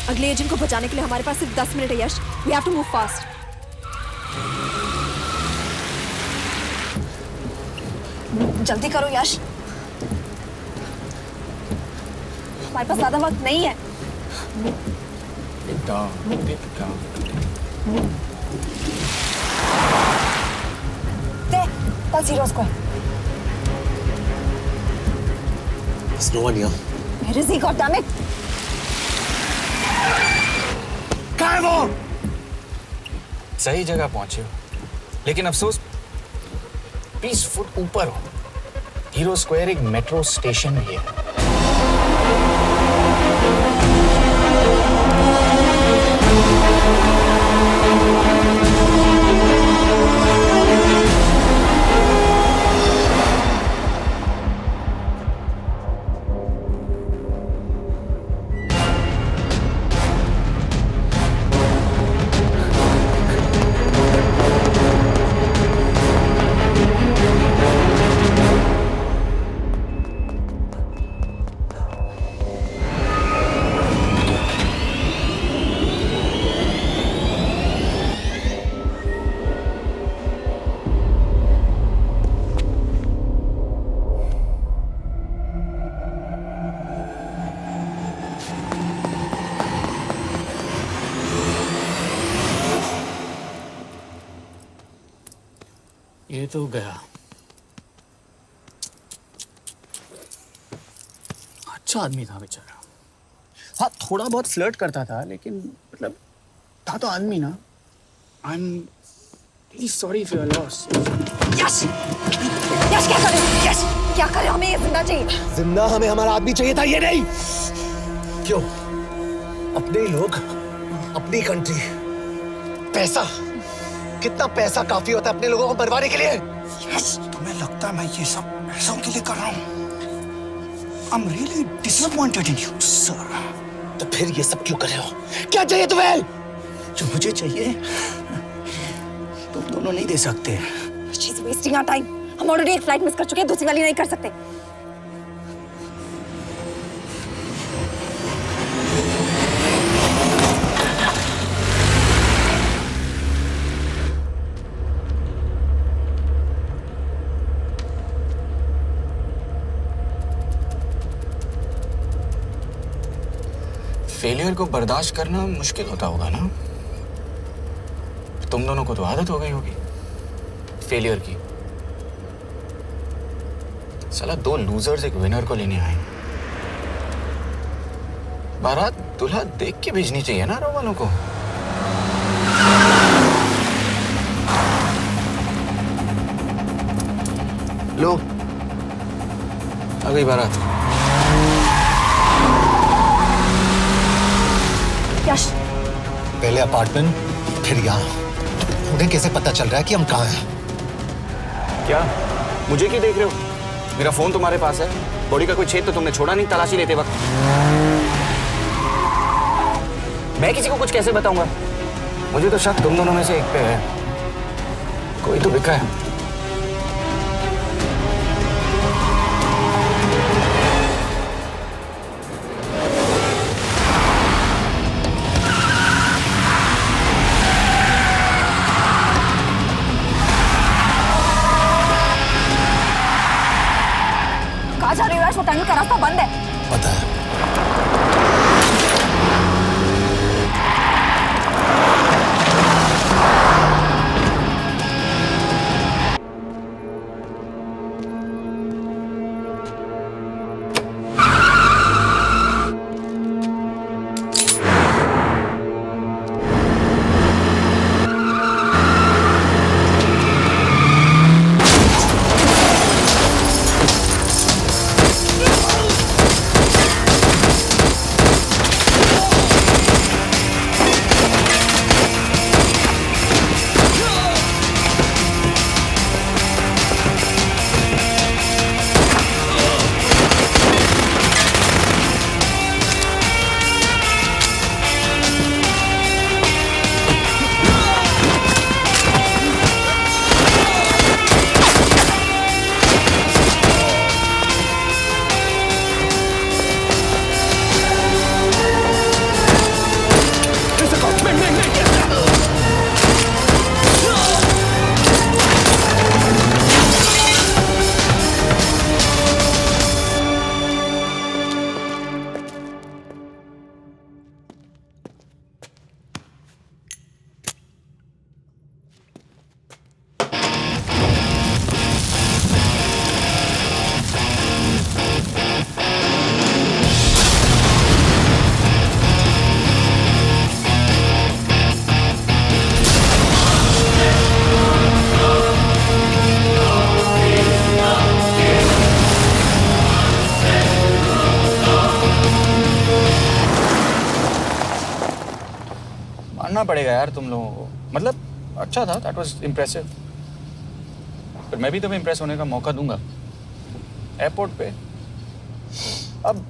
अगले एजेंट को बचाने के लिए हमारे पास सिर्फ 10 मिनट है Yash. We have to move fast. जल्दी करो यश, हमारे पास ज्यादा वक्त नहीं है। Pulse Hero Square. There's no one here. Where is he? God damn it! कहाँ है वो? सही जगह पहुंचे हो, लेकिन अफसोस 20 फुट ऊपर हो। हीरो स्क्वायर एक मेट्रो स्टेशन भी है। ये तो गया। अच्छा आदमी था बेचारा। हाँ, थोड़ा बहुत फ्लर्ट करता था, लेकिन मतलब था तो आदमी ना। I am really sorry for your loss. Yash! Yash क्या करे? यश क्या करे? हमें ये जिंदा चाहिए। जिंदा हमें हमारा आदमी चाहिए था, ये नहीं। क्यों? अपने ही लोग, अपनी कंट्री, पैसा। कितना पैसा काफी होता है अपने लोगों को मरवाने के लिए? यस, तुम्हें लगता है मैं ये सब पैसों के लिए कर रहा हूँ? आई am really disappointed in you sir. तो फिर ये सब क्यों कर रहे हो? क्या चाहिए तुम्हें? जो मुझे चाहिए तुम दोनों नहीं दे सकते। She's wasting our time. हम ऑलरेडी एक फ्लाइट मिस कर चुके हैं, दूसरी वाली नहीं कर सकते। फेलियर को बर्दाश्त करना मुश्किल होता होगा ना? तुम दोनों को तो आदत हो गई होगी फेलियर की। साला 2 लूजर्स एक विनर को लेने आए। बारात दूल्हा देख के भेजनी चाहिए ना रो वालों को। लो, आ गई बारात। यश, पहले अपार्टमेंट, फिर यहाँ। उन्हें कैसे पता चल रहा है कि हम कहाँ हैं? क्या मुझे क्यों देख रहे हो? मेरा फोन तुम्हारे पास है। बॉडी का कोई छेद तो तुमने छोड़ा नहीं तलाशी लेते वक्त। मैं किसी को कुछ कैसे बताऊंगा? मुझे तो शक तुम दोनों में से एक पे है। कोई तो बिका है। कहाँ जा रही हो यश? वो टनल का रास्ता बंद है। पता है। मानना पड़ेगा यार तुम लोगों को। मतलब अच्छा था, दैट वाज इम्प्रेसिव। पर मैं भी तुम्हें इम्प्रेस होने का मौका दूंगा एयरपोर्ट पे। अब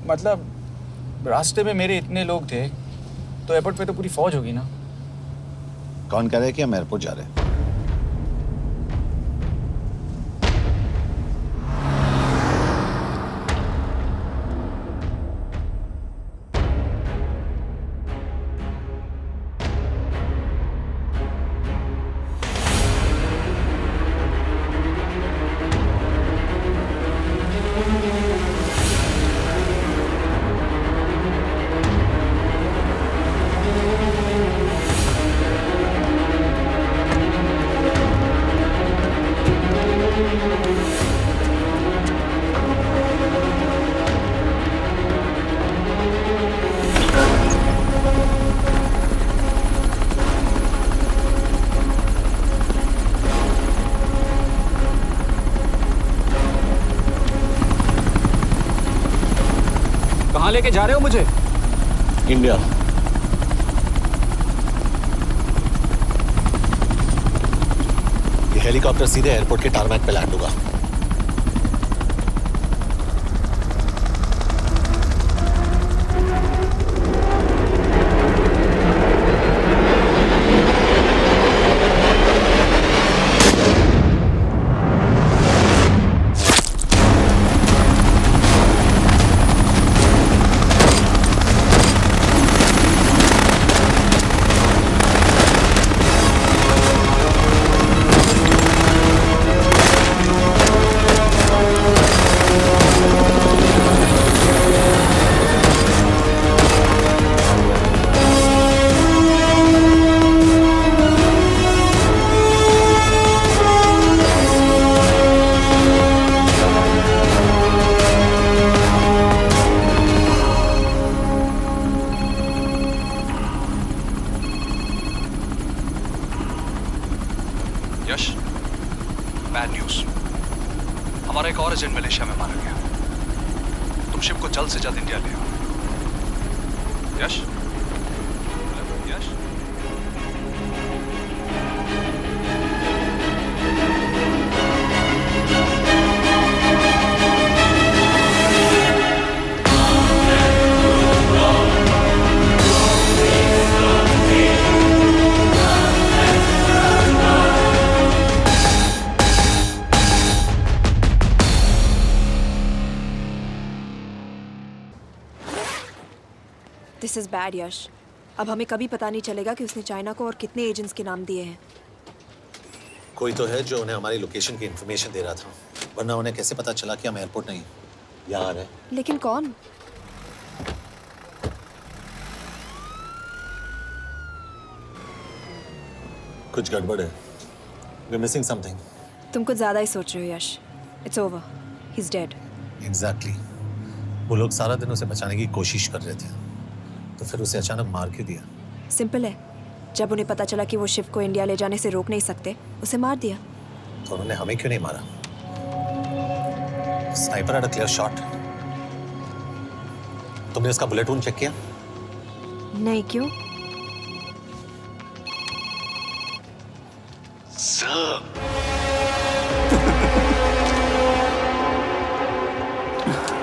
मतलब रास्ते में मेरे इतने लोग थे तो एयरपोर्ट पे तो पूरी फौज होगी ना। कौन कह रहा है कि हम एयरपोर्ट जा रहे हैं? कहाँ लेके जा रहे हो मुझे? इंडिया। ये हेलीकॉप्टर सीधे एयरपोर्ट के टारमैक पे लैंड होगा। यश, बैड न्यूज। हमारा एक और एजेंट मलेशिया में मारा गया। तुम शिप को जल्द से जल्द इंडिया ले आओ। यश। दिस इज बैड यश। अब हमें कभी पता नहीं चलेगा कि उसने चाइना को और कितने एजेंट्स के नाम दिए हैं। कोई तो है जो उन्हें हमारी लोकेशन की इंफॉर्मेशन दे रहा था, वरना उन्हें कैसे पता चला कि हम एयरपोर्ट नहीं यहाँ है। लेकिन कौन? कुछ गड़बड़ है। We're missing something. तुम कुछ ज्यादा ही सोच रहे हो Yash. It's over, he is dead. Exactly. वो लोग सारा दिन उसे बचाने की कोशिश कर रहे थे, तो फिर उसे अचानक मार क्यों दिया? सिंपल है, जब उन्हें पता चला कि वो शिव को इंडिया ले जाने से रोक नहीं सकते, उसे मार दिया। तो उन्होंने हमें क्यों नहीं मारा? Sniper had a clear shot. तुमने उसका बुलेट वूंड चेक किया? नहीं, क्यों?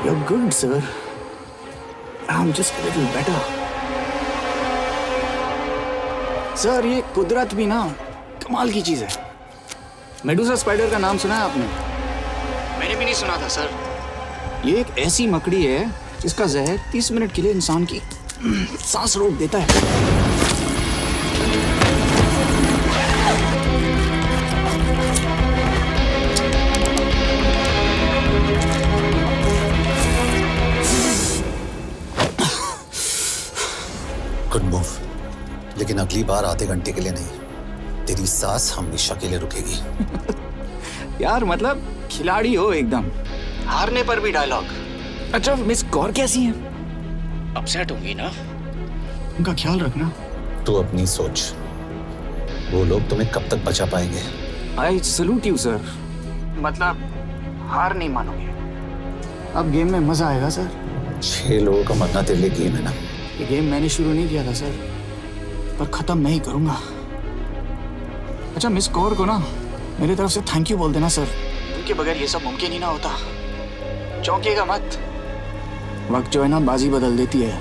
You're good, sir. I'm just a little better. Sir ये कुदरत भी ना कमाल की चीज है। मेडुसा स्पाइडर का नाम सुना है आपने? मैंने भी नहीं सुना था सर। ये एक ऐसी मकड़ी है जिसका जहर 30 मिनट के लिए इंसान की सांस रोक देता है। गुड मूव, लेकिन अगली बार आधे घंटे के लिए नहीं, तेरी सांस हमेशा के लिए रुकेगी। यार मतलब खिलाड़ी हो एकदम, हारने पर भी डायलॉग। अच्छा मिस कौर कैसी हैं? अपसेट होंगी ना? उनका ख्याल रखना। तू अपनी सोच, वो लोग तुम्हें कब तक बचा पाएंगे? I salute you sir. मतलब हार नहीं मानोगे। अब गेम में मजा आएगा सर। 6 लोगों का मरना तेरे लिए गेम है ना? ये गेम मैंने शुरू नहीं किया था सर, पर खत्म मैं ही करूंगा। अच्छा मिस कौर को ना मेरी तरफ से थैंक यू बोल देना सर। उनके बगैर ये सब मुमकिन ही ना होता। चौंकिएगा मत, वक्त जो है ना बाजी बदल देती है।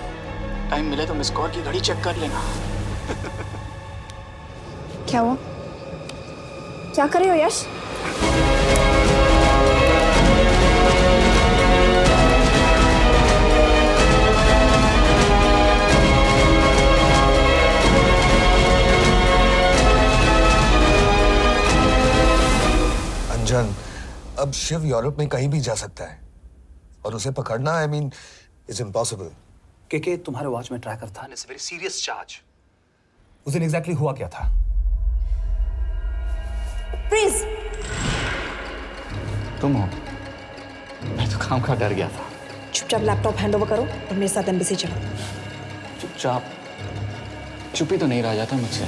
टाइम मिले तो मिस कौर की घड़ी चेक कर लेना। क्या हुआ? क्या कर रहे हो यश? अंजन, अब शिव यूरोप में कहीं भी जा सकता है और उसे पकड़ना, आई मीन, इज इम्पॉसिबल। के तुम्हारे वॉच में ट्रैकर था, इट्स वेरी सीरियस चार्ज। उस दिन एग्जैक्टली हुआ क्या था? प्लीज। तुम हो? मैं तो काम का डर गया था। चुपचाप लैपटॉप हैंड ओवर करो और मेरे साथ एम्बेसी चलो। चुपचाप चुप ही तो नहीं रहा जाता मुझसे।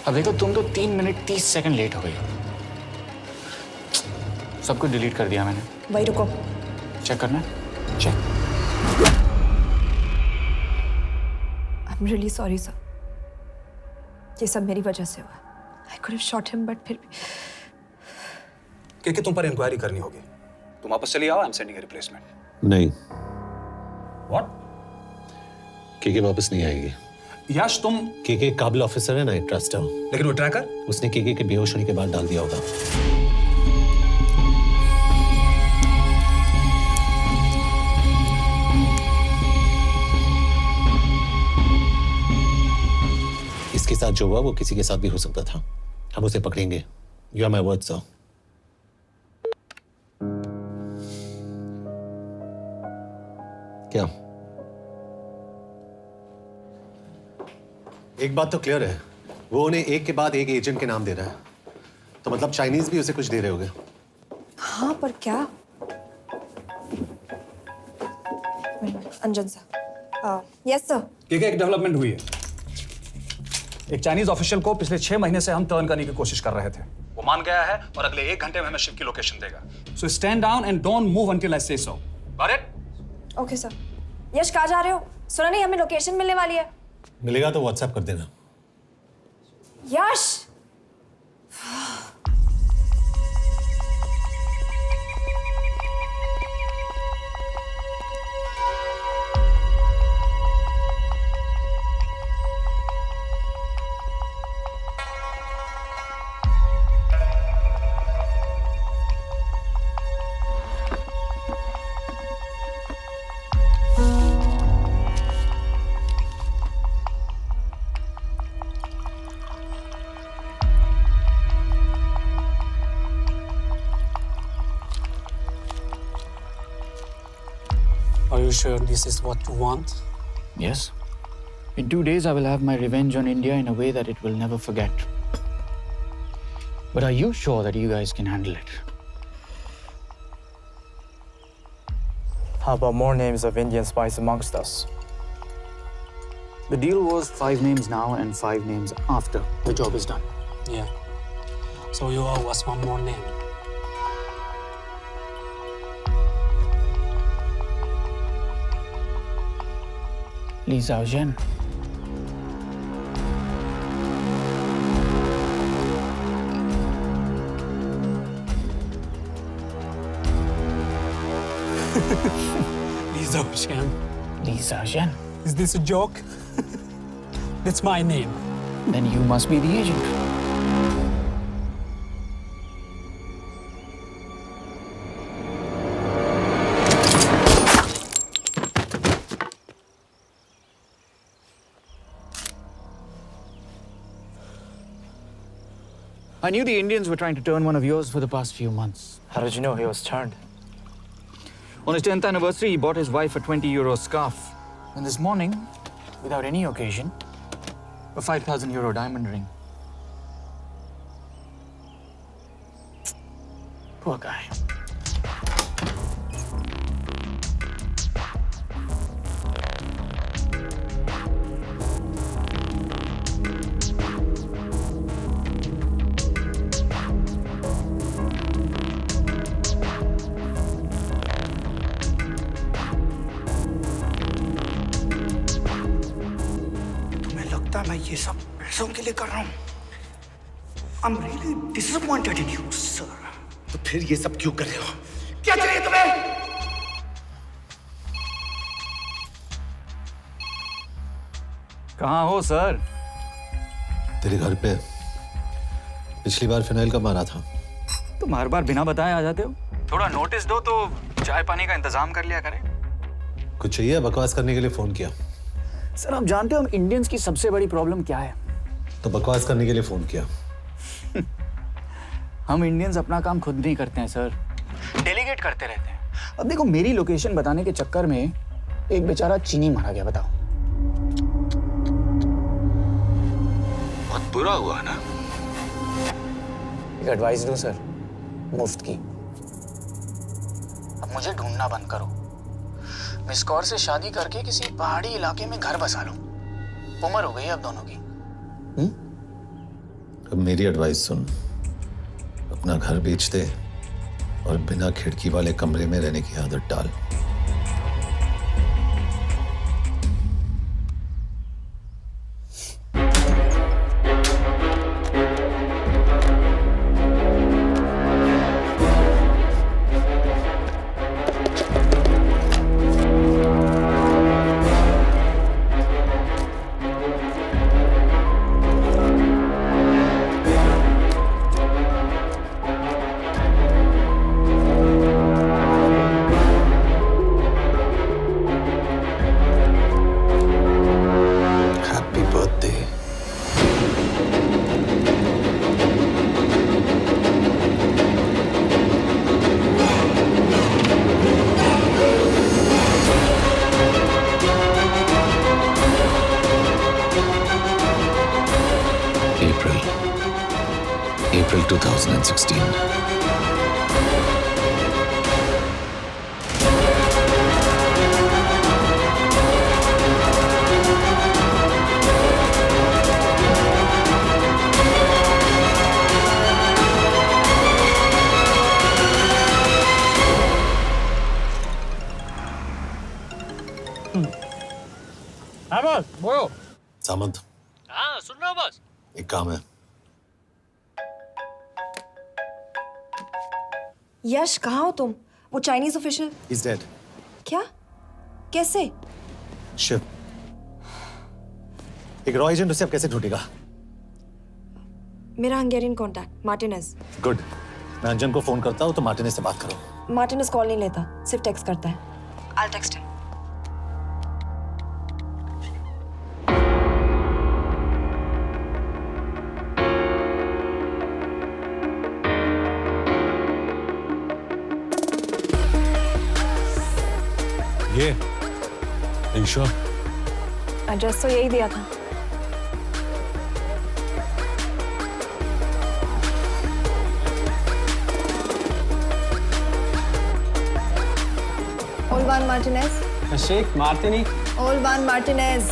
अब देखो तुम तो 3 मिनट 30 सेकंड लेट हो गई। सब कुछ डिलीट कर दिया मैंने। वही रुको, चेक करना। Check. I am really sorry sir, ये सब मेरी वजह से हुआ। I could have shot him but फिर भी। के तुम पर इंक्वायरी करनी होगी। तुम वापस चली आओ, I am sending a replacement. नहीं। व्हाट? के वापस नहीं आएगी। यश तुम के काबिल ऑफिसर है ना, आई ट्रस्ट है। लेकिन वो ट्रैकर उसने के बेहोश होने के बाद डाल दिया होगा। इसके साथ जो हुआ वो किसी के साथ भी हो सकता था। हम उसे पकड़ेंगे। You are my word sir. क्या? एक बात तो क्लियर है, वो उन्हें एक के बाद एक एजेंट के नाम दे रहा है, तो मतलब चाइनीज भी उसे कुछ दे रहे होंगे। हाँ पर क्या? अंजन सर। Yes sir. एक डेवलपमेंट हुई है। एक चाइनीज ऑफिशियल को पिछले 6 महीने से हम टर्न करने की कोशिश कर रहे थे। वो मान गया है और अगले 1 घंटे में हमें शिव की लोकेशन देगा। So stand down and don't move until I say so. Got it? Okay sir. Yash कहाँ जा रहे हो? सुना नहीं हमें लोकेशन मिलने वाली है। मिलेगा तो व्हाट्सएप कर देना। यश। you sure this is what you want? Yes. In 2 days, I will have my revenge on India in a way that it will never forget. But are you sure that you guys can handle it? How about more names of Indian spies amongst us? The deal was 5 names now and 5 names after the job is done. Yeah. So you owe us one more name. Li Xiaozhen. Li Xiaozhen. Li Xiaozhen. Is this a joke? That's my name. Then you must be the agent. I knew the Indians were trying to turn one of yours for the past few months. How did you know he was turned? On his 10th anniversary, he bought his wife a 20-euro scarf. And this morning, without any occasion, a 5,000-euro diamond ring. Poor guy. मैं ये सब पैसों के लिए कर रहा हूँ। I'm really disappointed in you, sir. तो फिर ये सब क्यों कर रहे हो? क्या चाहिए तुम्हें? कहाँ हो सर? तेरे घर पे पिछली बार फिनाइल कब मारा था? तुम हर बार बिना बताए आ जाते हो। थोड़ा नोटिस दो तो चाय पानी का इंतजाम कर लिया करें। कुछ चाहिए? बकवास करने के लिए फोन किया। सर आप जानते हो हम इंडियंस की सबसे बड़ी प्रॉब्लम क्या है? तो बकवास करने के लिए फोन किया। हम इंडियंस अपना काम खुद नहीं करते हैं सर, डेलीगेट करते रहते हैं। अब देखो मेरी लोकेशन बताने के चक्कर में एक बेचारा चीनी मारा गया, बताओ। बहुत बुरा हुआ ना? एक एडवाइस दो सर, मुफ्त की। अब मुझे ढूंढना बंद करो। मिस कौर से शादी करके किसी पहाड़ी इलाके में घर बसा लो। उम्र हो गई अब दोनों की। अब मेरी एडवाइस सुन, अपना घर बेच दे और बिना खिड़की वाले कमरे में रहने की आदत डाल। April 2016. हाँ बॉस, बोलो। सामंत, हाँ सुन रहा हूँ बॉस। एक काम है। यश कहाँ हो तुम? वो चाइनीज ऑफिशियल। He's dead. क्या? कैसे? शिव, एक रॉ एजेंट उसे अब कैसे ढूंढेगा? मेरा हंगेरियन कॉन्टैक्ट मार्टिनेज। गुड, मैं अंजन को फोन करता हूँ तो मार्टिनेज से बात करो। मार्टिनेज कॉल नहीं लेता, सिर्फ टेक्स्ट करता है। I'll text him. ये ईशा, एड्रेस तो यही दिया था। Olvan Martinez. Sheikh Martini. Olvan Martinez.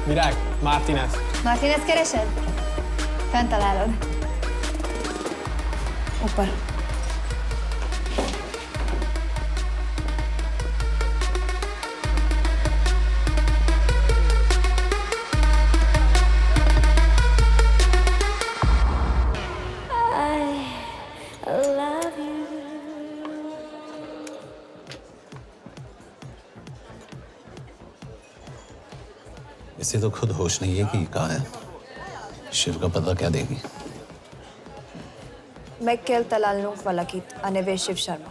Virak Martinez. Martinez keresed? Fent találod. ऊपर। इसे तो खुद होश नहीं है कि कहाँ है। शिव का पता क्या देगी? Mekkel találnunk valakit, a neve Shiv Sharma.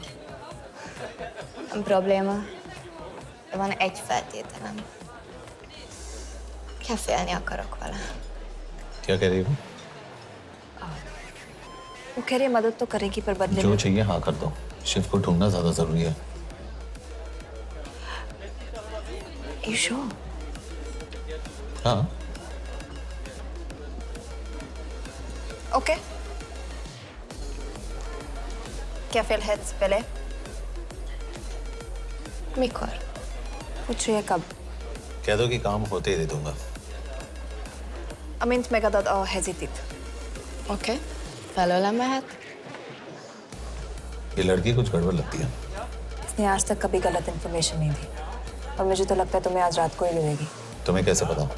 Nem probléma. De van egy feltételem. Kefélni akarok vele. क्या कह रही हो? वो कह रही है मदद तो करेगी पर बदले जो में चाहिए हाँ कर दो। शिव को ढूंढना ज्यादा जरूरी है। You sure? हाँ। Okay. Kefélhetsz vele? Mikor? पूछ रही है कब? कह दो कि काम होते ही दे दूंगा। Amint megadod a hezitit. Oké. Felőlem mehet? ये लड़की कुछ गड़बड़ लगती है। इसने आज तक कभी गलत इन्फॉर्मेशन नहीं दी और मुझे तो लगता है तुम्हें आज रात को ही मिलेगी। तुम्हें कैसे पता?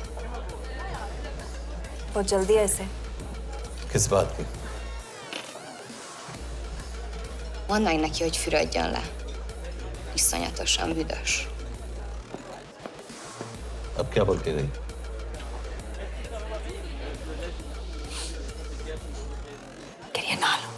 बहुत जल्दी है इसे। किस बात की? Mondd meg neki, hogy fürödjön le. Iszonyatosan büdös. अब क्या बोल के गई? Quería nalo.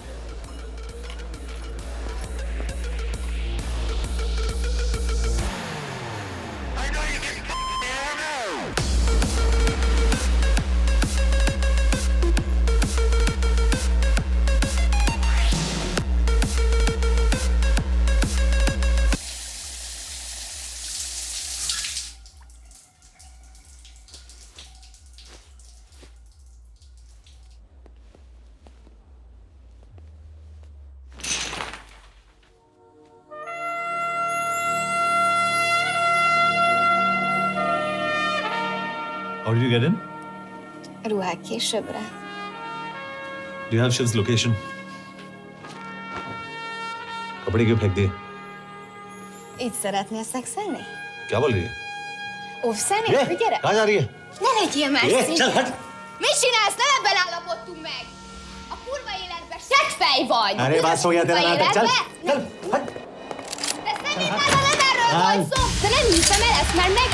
How did you get in? Ruhák későbbre. Do you have Shiv's location? कपड़े क्यों फेंक दिए? Így szeretnél szexelni? क्या बोल रही है? Óvszeni? ये, Gyere! कहाँ जा रही है? Ne legyél már ये, szín! चल हट! Mit csinálsz? Nem ebben állapodtunk meg! A kurva életben seggfej vagy! अरे बात हो गया तेरा Kurva नाटक, चल! életben? चल, हट! De szerintem nem erről volt szó! De nem hiszem el ezt, mert meg...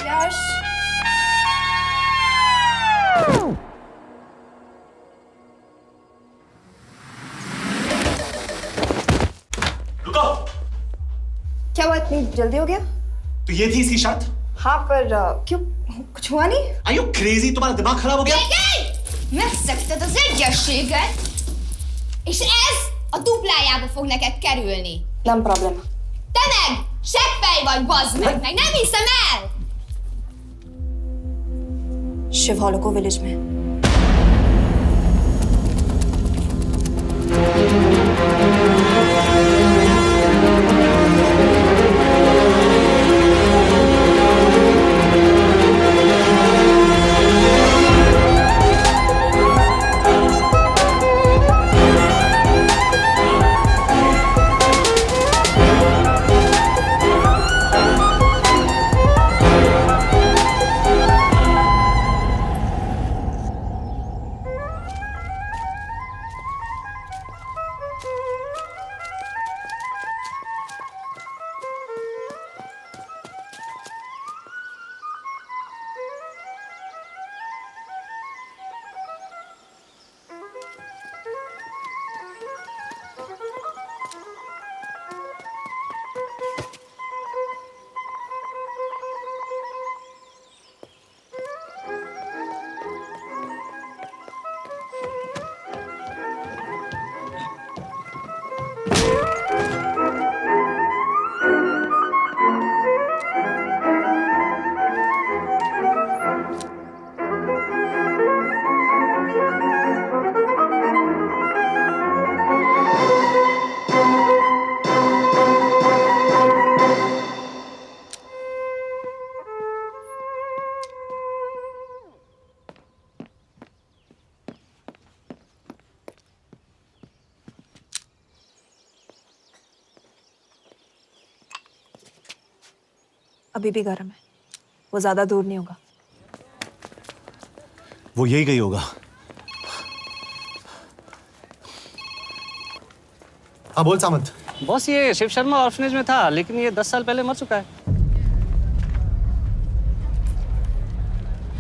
यश! रुको! क्या हुआ इतनी जल्दी हो गया? तो ये थी इसकी शर्त? हाँ पर क्यों कुछ हुआ नहीं? Are you crazy? तुम्हारा दिमाग खराब हो गया? Megszegted az egyességet, és ez a duplájába fog neked kerülni. Nem probléma. Te meg! Seggfej vagy, bazd meg! Nem hiszem el! Shiv हॉलोको विलेज में। अभी भी गर्म है, वो ज्यादा दूर नहीं होगा। वो यही गई होगा। हाँ बोल सामंत। बॉस ये शिव शर्मा ऑर्फनेज में था, लेकिन ये 10 साल पहले मर चुका है।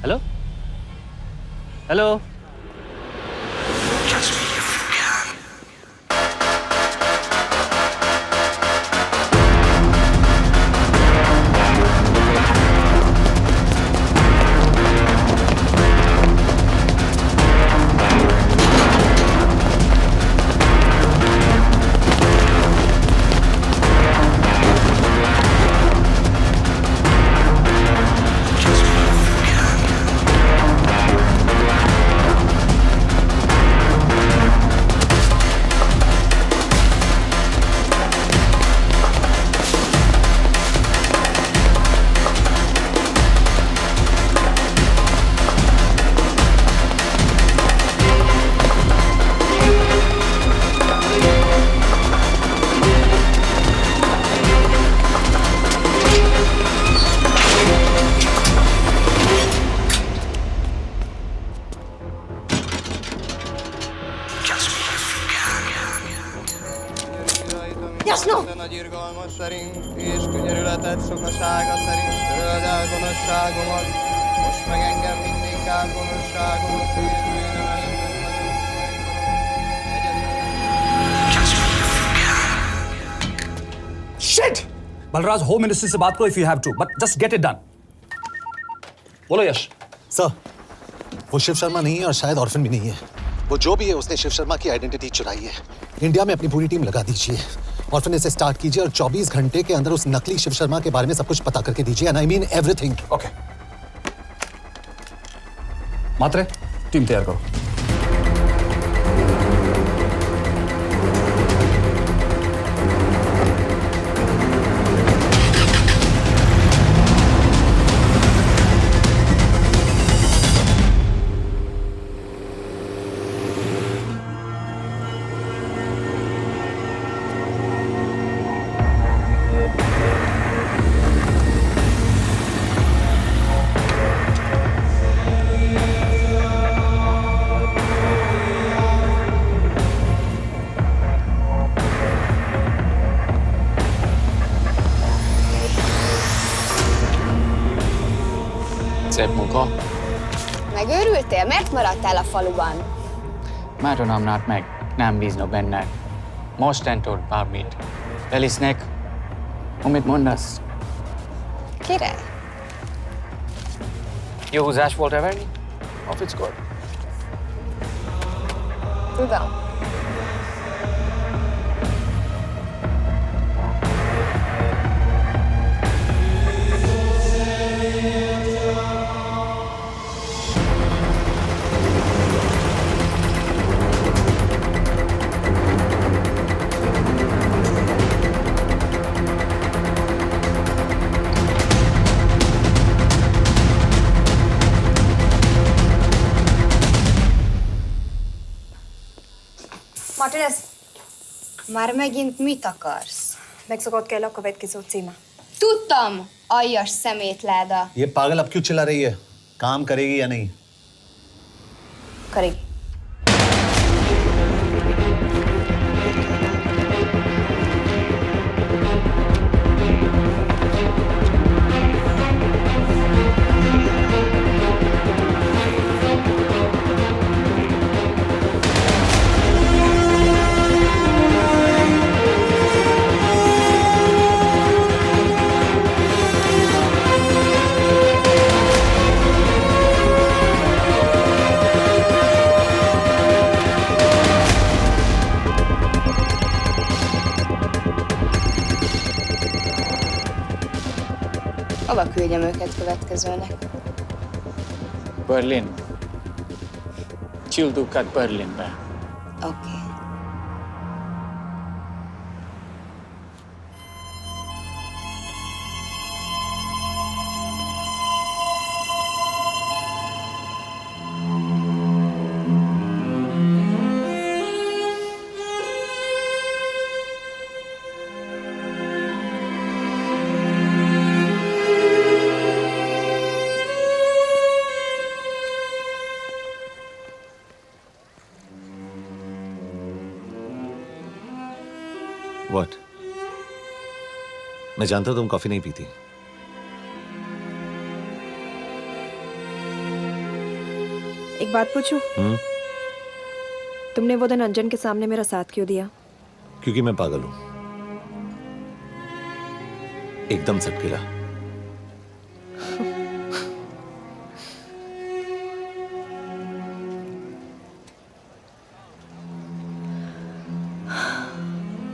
Hello hello. Jasno! Nagy irgalmas szerint és könyörületet sokasága szerint töröld el gonoszságomat, most meg engem mindinkább gonoszságomat félbűnöm Shit! Balraj home minister से बात करो if you have to, but just get it done. बोलो यश। Sir, वो शिव शर्मा नहीं है और शायद orphan भी नहीं है। वो जो भी है उसने शिव शर्मा की आइडेंटिटी चुराई है। इंडिया में अपनी पूरी टीम लगा दीजिए, ऑर्फन से स्टार्ट कीजिए और 24 घंटे के अंदर उस नकली शिव शर्मा के बारे में सब कुछ पता करके दीजिए। And I mean everything. Okay. Mhatre, team तैयार करो। Szép munka. Megőrültél? Miért maradtál a faluban? Máron amnát meg, nem bíznak benned. Mostantól bármit. Felisznek, amit mondasz? Király. Jó húzás volt everni? A fickor? Tudom. Martinez, Már megint mit akarsz? megszokott kell a következő címe. Tudtam, aljas szemétláda. ये पागल अब क्यों चिल्ला रही है? काम करेगी या नहीं? करेगी। Hova küldjem őket következőnek? Berlin. Küldőket Berlinbe. Oké. मैं जानता हूं तुम कॉफी नहीं पीती। एक बात पूछूं? तुमने वो दिन अंजन के सामने मेरा साथ क्यों दिया? क्योंकि मैं पागल हूं, एकदम सटकेला। –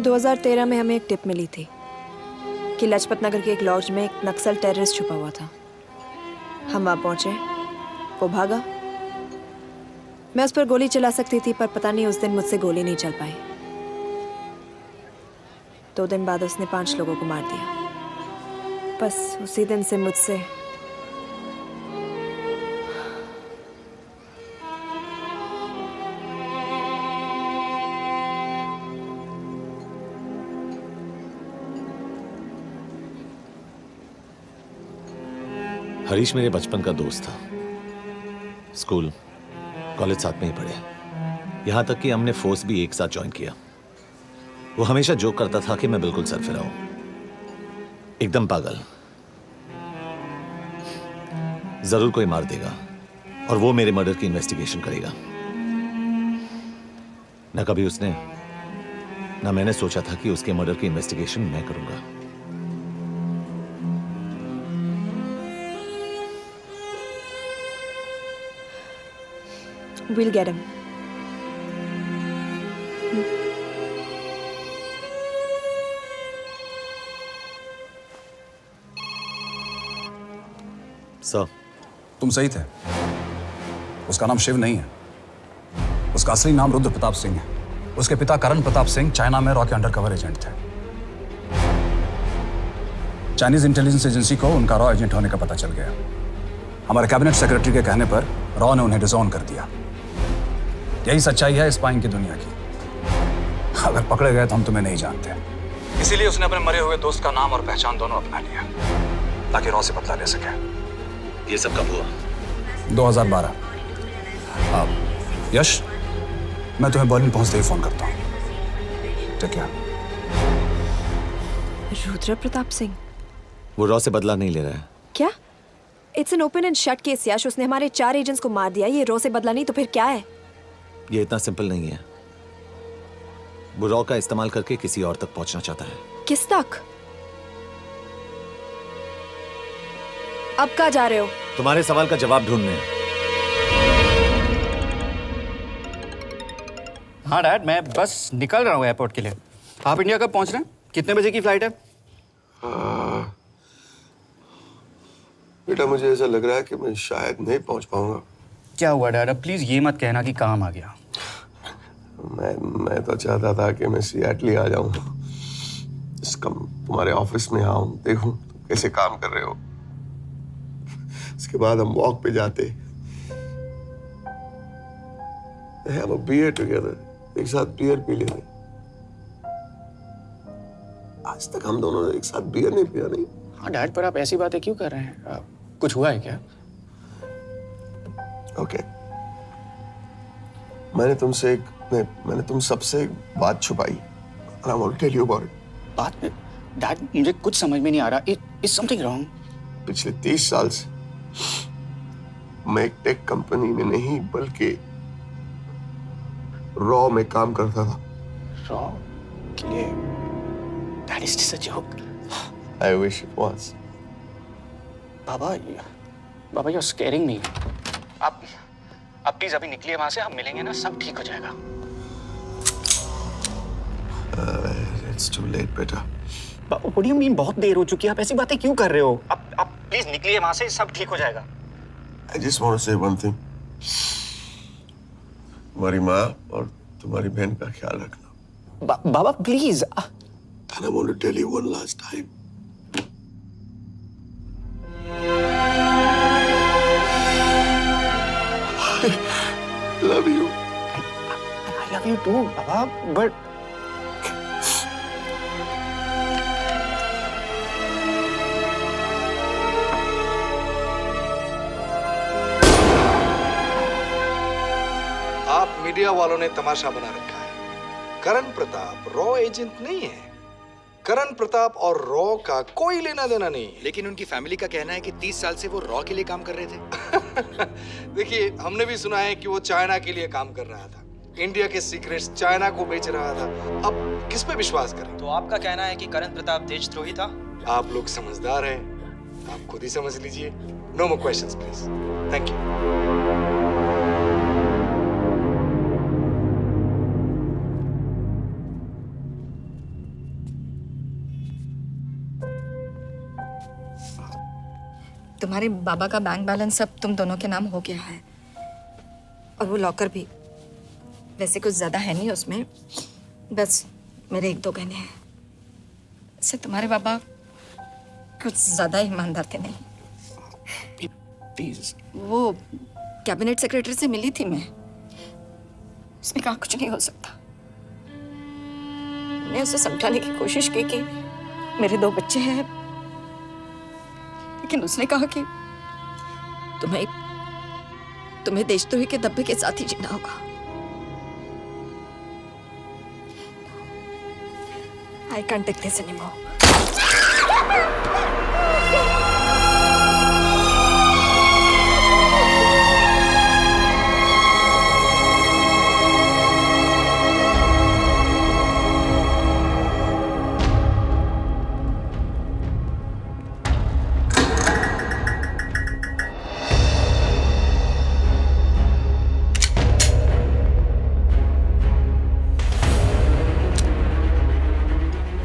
2013 में हमें एक टिप मिली थी कि लाजपत नगर के एक लॉज में एक नक्सल टेररिस्ट छुपा हुआ था। हम वहां पहुंचे, वो भागा। मैं उस पर गोली चला सकती थी, पर पता नहीं उस दिन मुझसे गोली नहीं चल पाई। 2 दिन बाद उसने 5 लोगों को मार दिया। बस उसी दिन से मुझसे हरीश मेरे बचपन का दोस्त था। स्कूल कॉलेज साथ में ही पढ़े, यहां तक कि हमने फोर्स भी एक साथ ज्वाइन किया। वो हमेशा जोक करता था कि मैं बिल्कुल सरफिरा हूं, एकदम पागल। जरूर कोई मार देगा और वो मेरे मर्डर की इन्वेस्टिगेशन करेगा। ना कभी उसने ना मैंने सोचा था कि उसके मर्डर की इन्वेस्टिगेशन मैं करूंगा। We'll get him. सर, तुम सही थे। उसका नाम शिव नहीं है, उसका असली नाम रुद्र प्रताप सिंह है। उसके पिता करण प्रताप सिंह चाइना में रॉ के अंडरकवर एजेंट थे। चाइनीज इंटेलिजेंस एजेंसी को उनका रॉ एजेंट होने का पता चल गया। हमारे कैबिनेट सेक्रेटरी के कहने पर रॉ ने उन्हें डिसऑन कर दिया। यही सच्चाई है स्पाइंग की दुनिया की। अगर पकड़े गए तो हम तुम्हें नहीं जानते, इसीलिए उसने अपने मरे हुए दोस्त का नाम और पहचान दोनों अपना लिया ताकि रॉ से बदला ले सके। ये सब कब हुआ? 2012। अब यश, मैं तुम्हें बर्लिन पहुंचते ही फोन करता हूँ। ठीक है? रुद्र प्रताप सिंह वो रॉ से बदला नहीं ले रहा है। क्या? It's an open and shut case Yash. उसने हमारे 4 एजेंट्स को मार दिया। ये रॉ से बदला नहीं तो फिर क्या है? ये इतना सिंपल नहीं है। वो रॉ का इस्तेमाल करके किसी और तक पहुंचना चाहता है। किस तक? अब कहाँ जा रहे हो? तुम्हारे सवाल का जवाब ढूंढने। हाँ डैड, मैं बस निकल रहा हूँ एयरपोर्ट के लिए। आप इंडिया कब पहुंच रहे हैं? कितने बजे की फ्लाइट है? बेटा, मुझे ऐसा लग रहा है कि मैं शायद नहीं पहुंच पाऊंगा। क्या हुआ डैड? अब प्लीज ये मत कहना कि काम आ गया। मैं तो चाहता था कि मैं सिएटल आ जाऊं, तुम्हारे ऑफिस में आऊं, देखूं तुम कैसे काम कर रहे हो। इसके बाद हम वॉक पे जाते, have a beer together, एक साथ बियर पी लेते। आज तक हम दोनों ने एक साथ बियर नहीं पिया। नहीं। हाँ डैड, पर आप ऐसी बातें क्यों कर रहे हैं? कुछ हुआ है क्या? ओके, मैंने तुम सबसे एक बात छुपाई। And I want to tell you about it. बात में डैड, मुझे कुछ समझ में नहीं आ रहा। Is something wrong? पिछले 30 साल से मैं एक टेक कंपनी में नहीं बल्कि रॉ में काम करता था। रॉ के लिए? Dad, is this a joke? I wish it was. Baba, you're scaring me. आप प्लीज अभी निकलिए वहां से, हम मिलेंगे ना, सब ठीक हो जाएगा। It's too late, बेटा। What do you mean बहुत देर हो चुकी है? आप ऐसी बातें क्यों कर रहे हो? आप प्लीज निकलिए वहां से, सब ठीक हो जाएगा। I just want to say one thing. तुम्हारी माँ और तुम्हारी बहन का ख्याल रखना। बाबा please. And I want to tell you one last time. I love you. I love you too, Baba, but आप मीडिया वालों ने तमाशा बना रखा है। करण प्रताप रॉ एजेंट नहीं है। करण प्रताप और रॉ का कोई लेना देना नहीं है। लेकिन उनकी फैमिली का कहना है कि 30 साल से वो रॉ के लिए काम कर रहे थे। देखिए, हमने भी सुना है कि वो चाइना के लिए काम कर रहा था, इंडिया के सीक्रेट्स चाइना को बेच रहा था। अब किस पे विश्वास करें? तो आपका कहना है कि करण प्रताप देशद्रोही था? आप लोग समझदार हैं, आप खुद ही समझ लीजिए। No more questions please. Thank you. तुम्हारे बाबा का बैंक बैलेंस सब तुम दोनों के नाम हो गया है, और वो लॉकर भी। वैसे कुछ ज्यादा है नहीं उसमें, बस मेरे 1-2 गहने हैं। इससे तुम्हारे बाबा कुछ ज्यादा ईमानदार थे नहीं। प्लीज। वो कैबिनेट सेक्रेटरी से मिली थी मैं, उसने कहा कुछ नहीं हो सकता। मैंने उसे समझाने की कोशिश की कि मेरे 2 बच्चे हैं, लेकिन उसने कहा कि तुम्हें देशद्रोही के धब्बे के साथ ही जीना होगा। I can't take this anymore.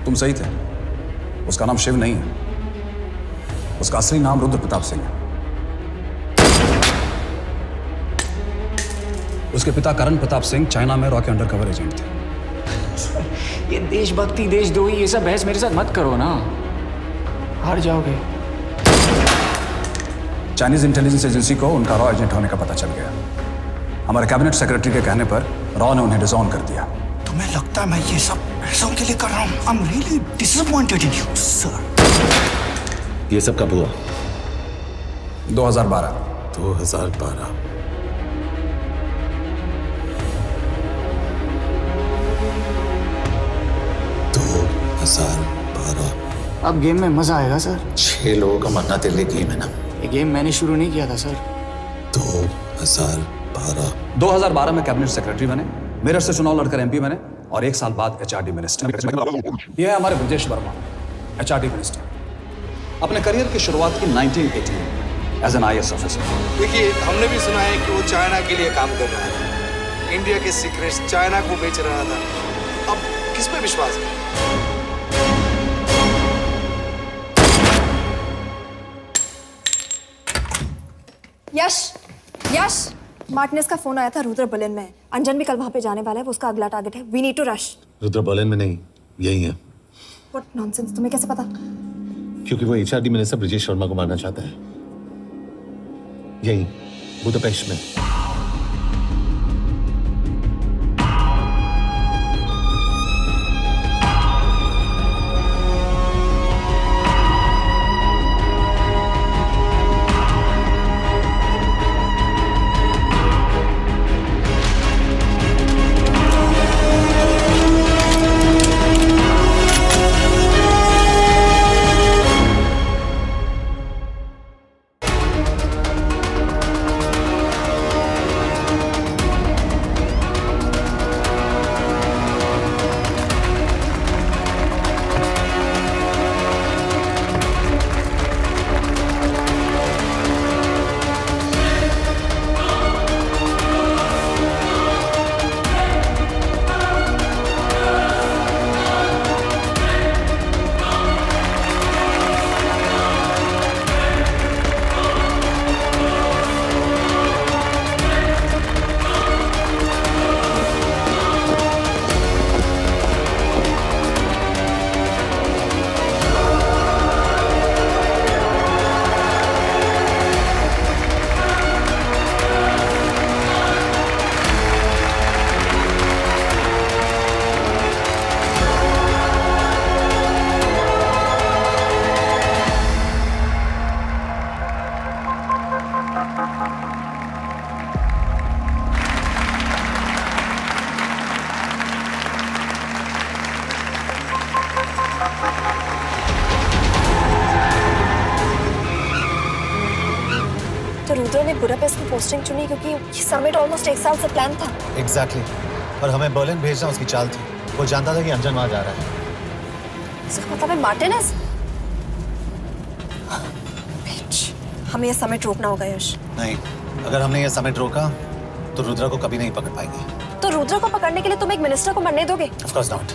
तुम सही थे, उसका नाम शिव नहीं है, उसका असली नाम रुद्र प्रताप सिंह है। उसके पिता करण प्रताप सिंह चाइना में रॉ के अंडरकवर एजेंट थे। ये देशभक्ति देशद्रोही ये सब बहस मेरे साथ मत करो ना, हार जाओगे। चाइनीज इंटेलिजेंस एजेंसी को उनका रॉ एजेंट होने का पता चल गया। हमारे कैबिनेट सेक्रेटरी के कहने पर रॉ ने उन्हें डिसऑन कर दिया। तुम्हें लगता है मैं ये सब पैसों के लिए कर रहा हूँ? I'm really disappointed in you, sir. ये सब कब हुआ? 2012। 2012। अब गेम में मजा आएगा सर। 6 लोगों का मरना तेरे लिए गेम है ना? ये गेम मैंने शुरू नहीं किया था सर। 2012 में कैबिनेट सेक्रेटरी बने, मेरठ से चुनाव लड़कर एमपी बने और 1 साल बाद एचआरडी मिनिस्टर। यह है हमारे ब्रजेश वर्मा, एचआरडी मिनिस्टर। अपने करियर की शुरुआत की 1980 एज एन आईएएस ऑफिसर। देखिए, हमने भी सुना है कि वो चाइना के लिए काम कर रहा था, इंडिया के सीक्रेट्स चाइना को बेच रहा था। अब किस पे विश्वास करें? यश, मार्टिनेस का फोन आया था, रुद्र बर्लिन में। अंजन भी कल वहां पे जाने वाला है, वो उसका अगला टारगेट है। We need to rush. Rudra Berlin में नहीं, यही है। व्हाट नॉनसेंस, तुम्हें कैसे पता? क्योंकि वो एचआरडी मिनिस्टर ब्रजेश शर्मा को मारना चाहता है, यही बुदापेस्ट में। ने बुडापेस्ट की पोस्टिंग चुनी क्योंकि ये समिट ऑलमोस्ट 1 साल से प्लान था। एग्जैक्टली और हमें बर्लिन भेजना उसकी चाल थी। वो जानता था कि अंजन वहां जा रहा है। इसका मतलब है मार्टिनेज। हमें ये समिट रोकना होगा यश। नहीं, अगर हमने ये समिट रोका तो रुद्रा को कभी नहीं पकड़ पाएंगे। तो रुद्रा को पकड़ने के लिए तुम एक मिनिस्टर को मरने दोगे? Of course not.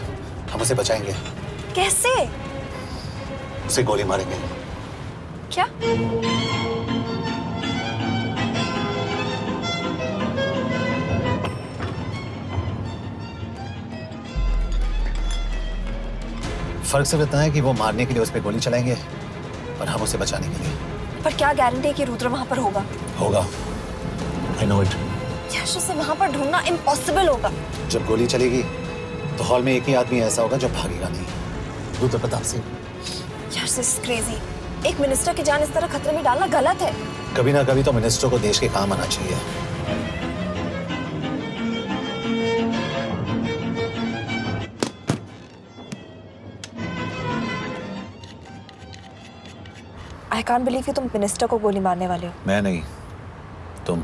हम उसे बचाएंगे। कैसे? उसे गोली मारेंगे। क्या? फर्क सिर्फ इतना है कि वो मारने के लिए उस पर गोली चलाएंगे और हम उसे बचाने के लिए। पर क्या गारंटी है कि रुद्र वहां पर होगा? होगा। I know it. यश उसे वहां पर ढूंढना इम्पॉसिबल होगा। जब गोली चलेगी तो हॉल में एक ही आदमी ऐसा होगा जो भागेगा नहीं। रुद्र प्रताप सिंह। यश दिस इज क्रेजी। एक मिनिस्टर की जान इस तरह खतरे में डालना गलत है। कभी ना कभी तो मिनिस्टर को देश के काम आना चाहिए। I can't believe कि तुम मिनिस्टर को गोली मारने वाले हो। मैं नहीं, तुम।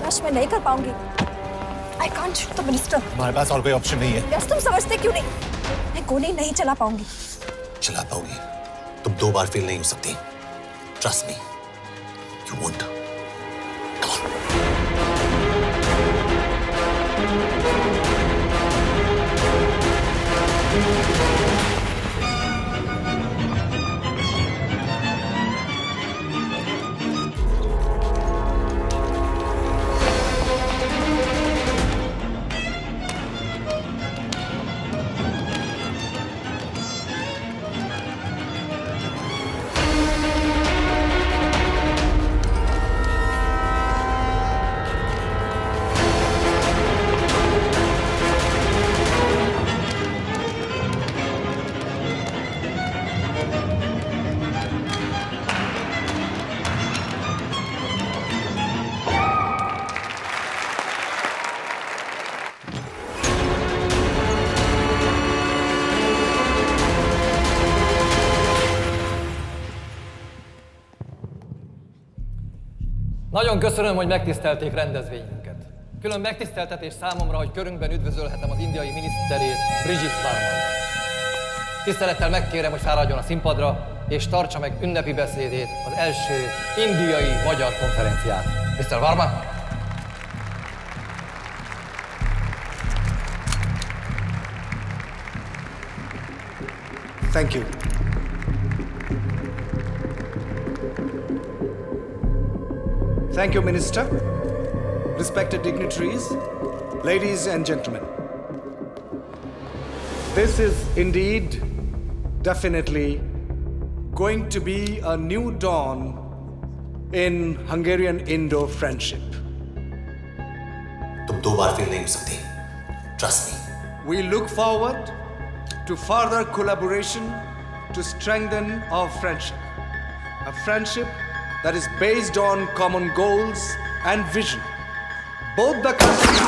यश मैं नहीं कर पाऊंगी। I can't shoot the minister। हमारे पास और कोई ऑप्शन नहीं है। यश तुम समझते क्यों नहीं? मैं गोली नहीं चला पाऊंगी। चला पाओगी। तुम 2 बार फेल नहीं हो सकती। Trust me, you won't। Nagyon köszönöm, hogy megtisztelték rendezvényünket. Külön megtiszteltetés számomra, hogy körünkben üdvözölhetem az indiai miniszterét, Brigitte Varma. Tisztelettel megkérem, hogy fáradjon a színpadra, és tartsa meg ünnepi beszédét az első indiai-magyar konferencián. Mr. Varma? Thank you. Thank you, Minister. Respected dignitaries, ladies and gentlemen. This is indeed, definitely, going to be a new dawn in Hungarian-Indo friendship. तुम 2 बार fail नहीं हो सकती। Trust me. We look forward to further collaboration to strengthen our friendship. A friendship that is based on common goals and vision. Both the countries...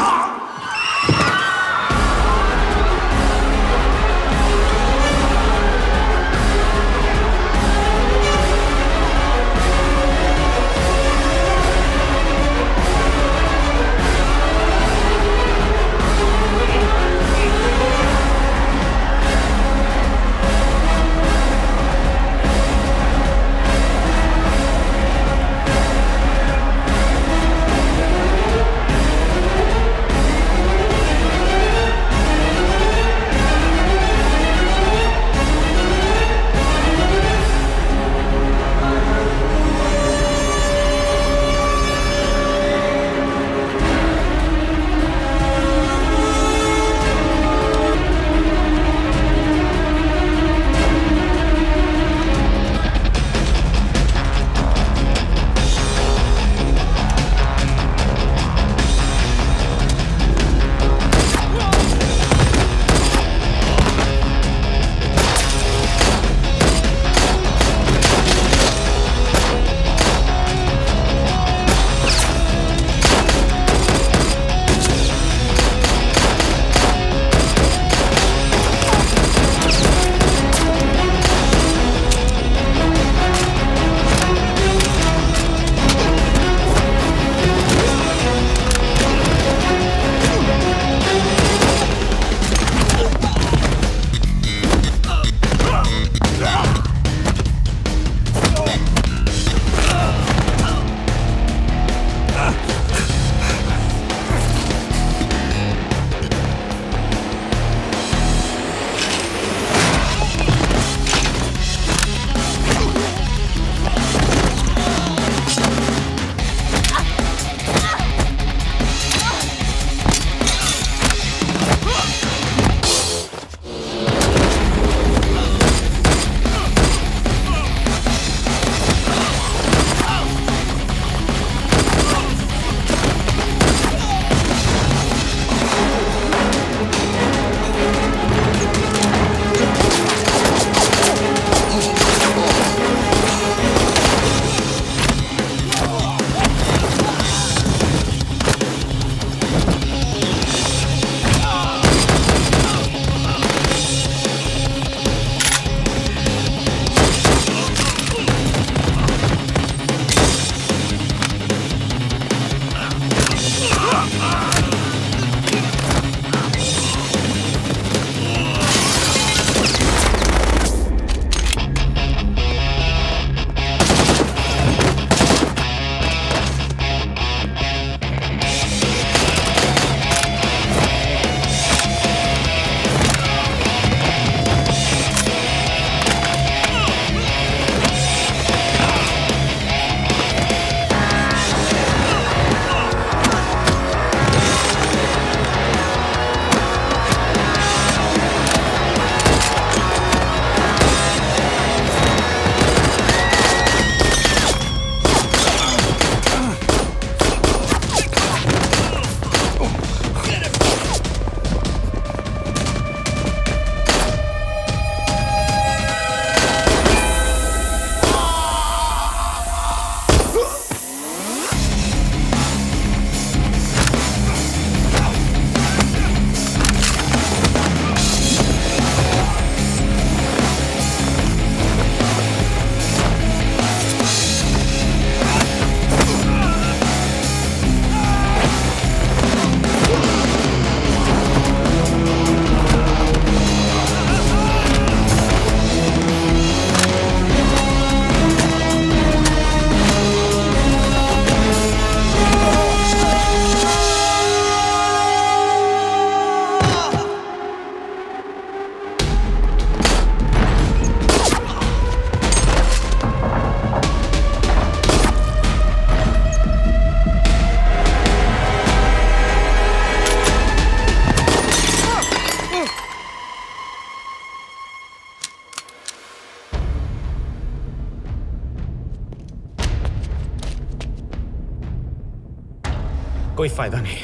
कोई फायदा नहीं।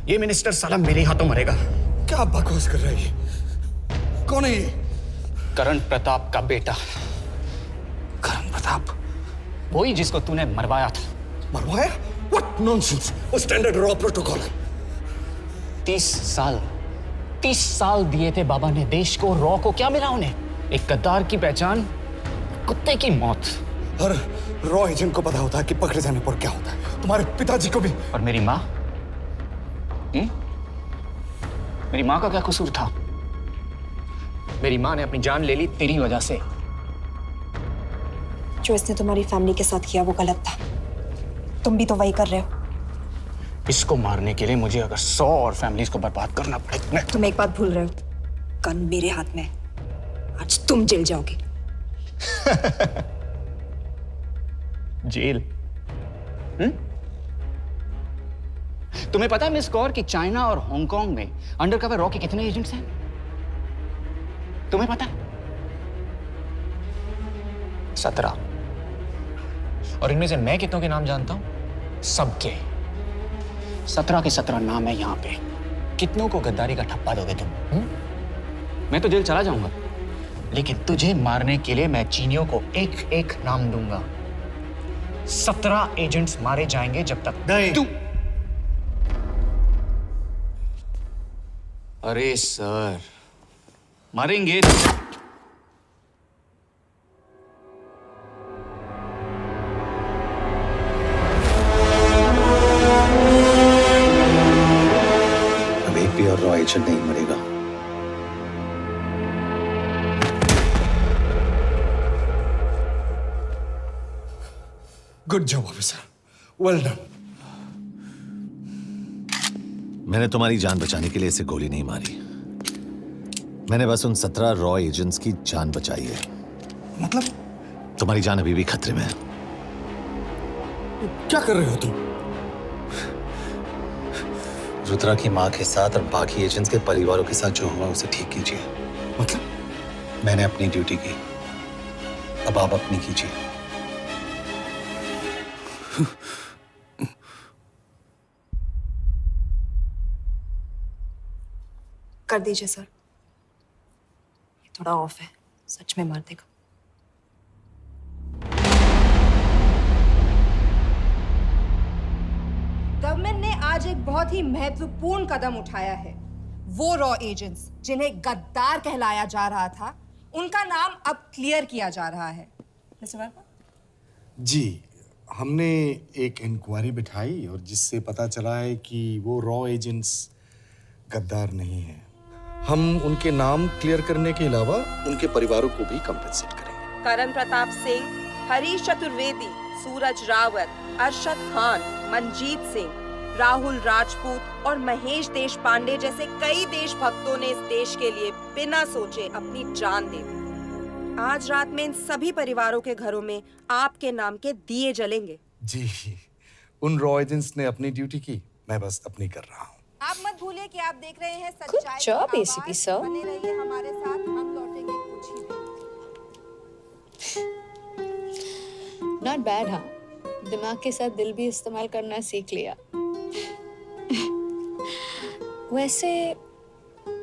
ये minister साला मेरे हाथों मरेगा। क्या बकवास कर रहा है ये? कौन है ये? करण प्रताप का बेटा। करण प्रताप? वही जिसको तूने मरवाया था। मरवाया? What nonsense! वो स्टैंडर्ड रॉ प्रोटोकॉल है। 30 साल दिए थे बाबा ने देश को। रॉ को क्या मिला उन्हें? एक गद्दार की पहचान, कुत्ते की मौत। हर रॉ एजेंट को पता होता है कि पकड़े जाने पर क्या होता है। तुम्हारे पिताजी को भी। और मेरी माँ? मेरी माँ का क्या कसूर था? मेरी माँ ने अपनी जान ले ली तेरी वजह से। जो इसने तुम्हारी फैमिली के साथ किया वो गलत था। तुम भी तो वही कर रहे हो। इसको मारने के लिए मुझे अगर 100 और फैमिलीज को बर्बाद करना पड़े। तुम एक बात भूल रहे हो, गन मेरे हाथ में। आज तुम जेल जाओगे। जेल? तुम्हें पता है मिस कौर कि चाइना और हांगकांग में अंडरकवर रॉ के कितने एजेंट्स हैं? तुम्हें पता है? 17। और इनमें से मैं कितनों के नाम जानता हूं? सबके। 17 के 17 नाम है यहां पे। कितनों को गद्दारी का ठप्पा दोगे तुम? मैं तो जेल चला जाऊंगा, लेकिन तुझे मारने के लिए मैं चीनियों को एक एक नाम दूंगा। 17 एजेंट्स मारे जाएंगे जब तक तू। अरे सर, मारेंगे। अब एक भी और रॉ एजेंट नहीं मरेगा। Good job officer, well done. मैंने तुम्हारी जान बचाने के लिए इसे गोली नहीं मारी। मैंने बस उन 17 रॉ एजेंट्स की जान बचाई है। मतलब? तुम्हारी जान अभी भी खतरे में है। क्या कर रहे हो तुम? रुद्रा की मां के साथ और बाकी एजेंट्स के परिवारों के साथ जो हुआ उसे ठीक कीजिए। मतलब? मैंने अपनी ड्यूटी की, अब आप अपनी कीजिए। कर दीजिए सर। ये थोड़ा ऑफ है, सच में मार देगा। गवर्नमेंट ने आज एक बहुत ही महत्वपूर्ण कदम उठाया है। वो रॉ एजेंट्स जिन्हें गद्दार कहलाया जा रहा था, उनका नाम अब क्लियर किया जा रहा है। मिस्टर वर्मा? जी, हमने एक इंक्वायरी बिठाई और जिससे पता चला है कि वो रॉ एजेंट्स गद्दार नहीं हैं। हम उनके नाम क्लियर करने के अलावा उनके परिवारों को भी कंपेंसेट करेंगे। करण प्रताप सिंह, हरीश चतुर्वेदी, सूरज रावत, अरशद खान, मनजीत सिंह, राहुल राजपूत और महेश देशपांडे जैसे कई देशभक्तों ने इस देश के लिए बिना सोचे अपनी जान दे दी। आज रात में इन सभी परिवारों के घरों में आपके नाम के दिए जलेंगे। जी, उन रॉ एजेंट्स ने अपनी ड्यूटी की, मैं बस अपनी कर रहा हूँ। आप मत भूलिए कि आप देख रहे हैं सच्चाई की job, आवाज। ACP sir. बने रहिए हमारे साथ, हम लौटेंगे कुछ ही देर। Not bad. हाँ, दिमाग के साथ दिल भी इस्तेमाल करना सीख लिया। वैसे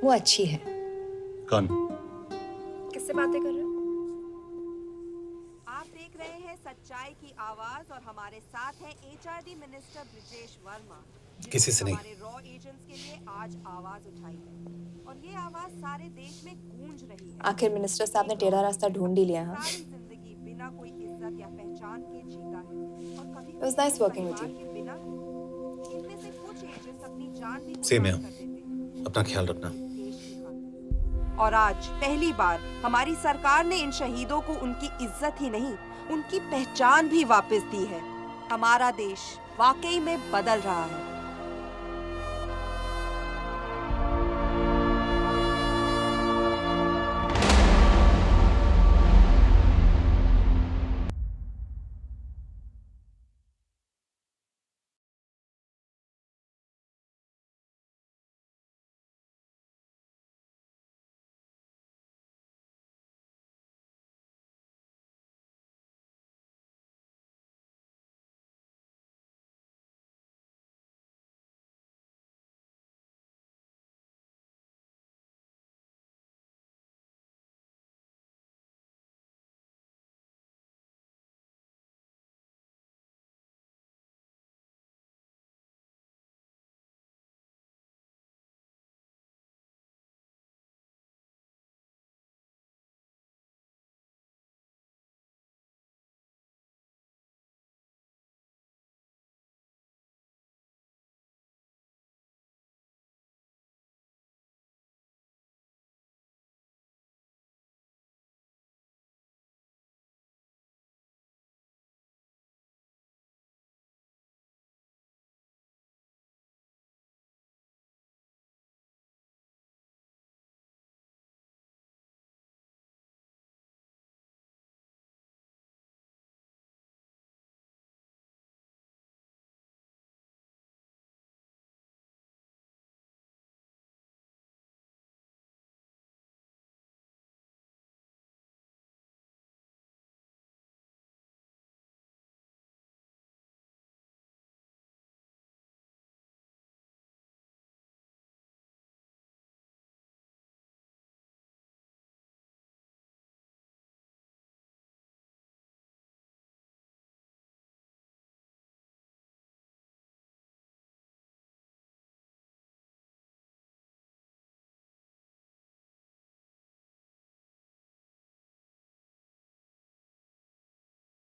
वो अच्छी है। कौन? किससे बातें कर रहे हो? आप देख रहे हैं सच्चाई की आवाज और हमारे साथ है HRD मिनिस्टर ब्रिजेश वर्मा। किसी से नहीं। हमारे रॉ एजेंट्स के लिए आज आवाज उठाई है और ये आवाज सारे देश में गूंज रही है। आखिर मिनिस्टर साहब ने टेढ़ा रास्ता ढूंढ ही लिया। हाँ, सारी जिंदगी बिना कोई इज्जत या पहचान के जीता है और कभी It was nice working with you. बिना इनमें से कुछ एजेंट्स अपनी जान भी सेम है। कुर्बान कर देते हैं। अपना ख्याल रखना। और आज पहली बार हमारी सरकार ने इन शहीदों को उनकी इज्जत ही नहीं, उनकी पहचान भी वापस दी है। हमारा देश वाकई में बदल रहा है।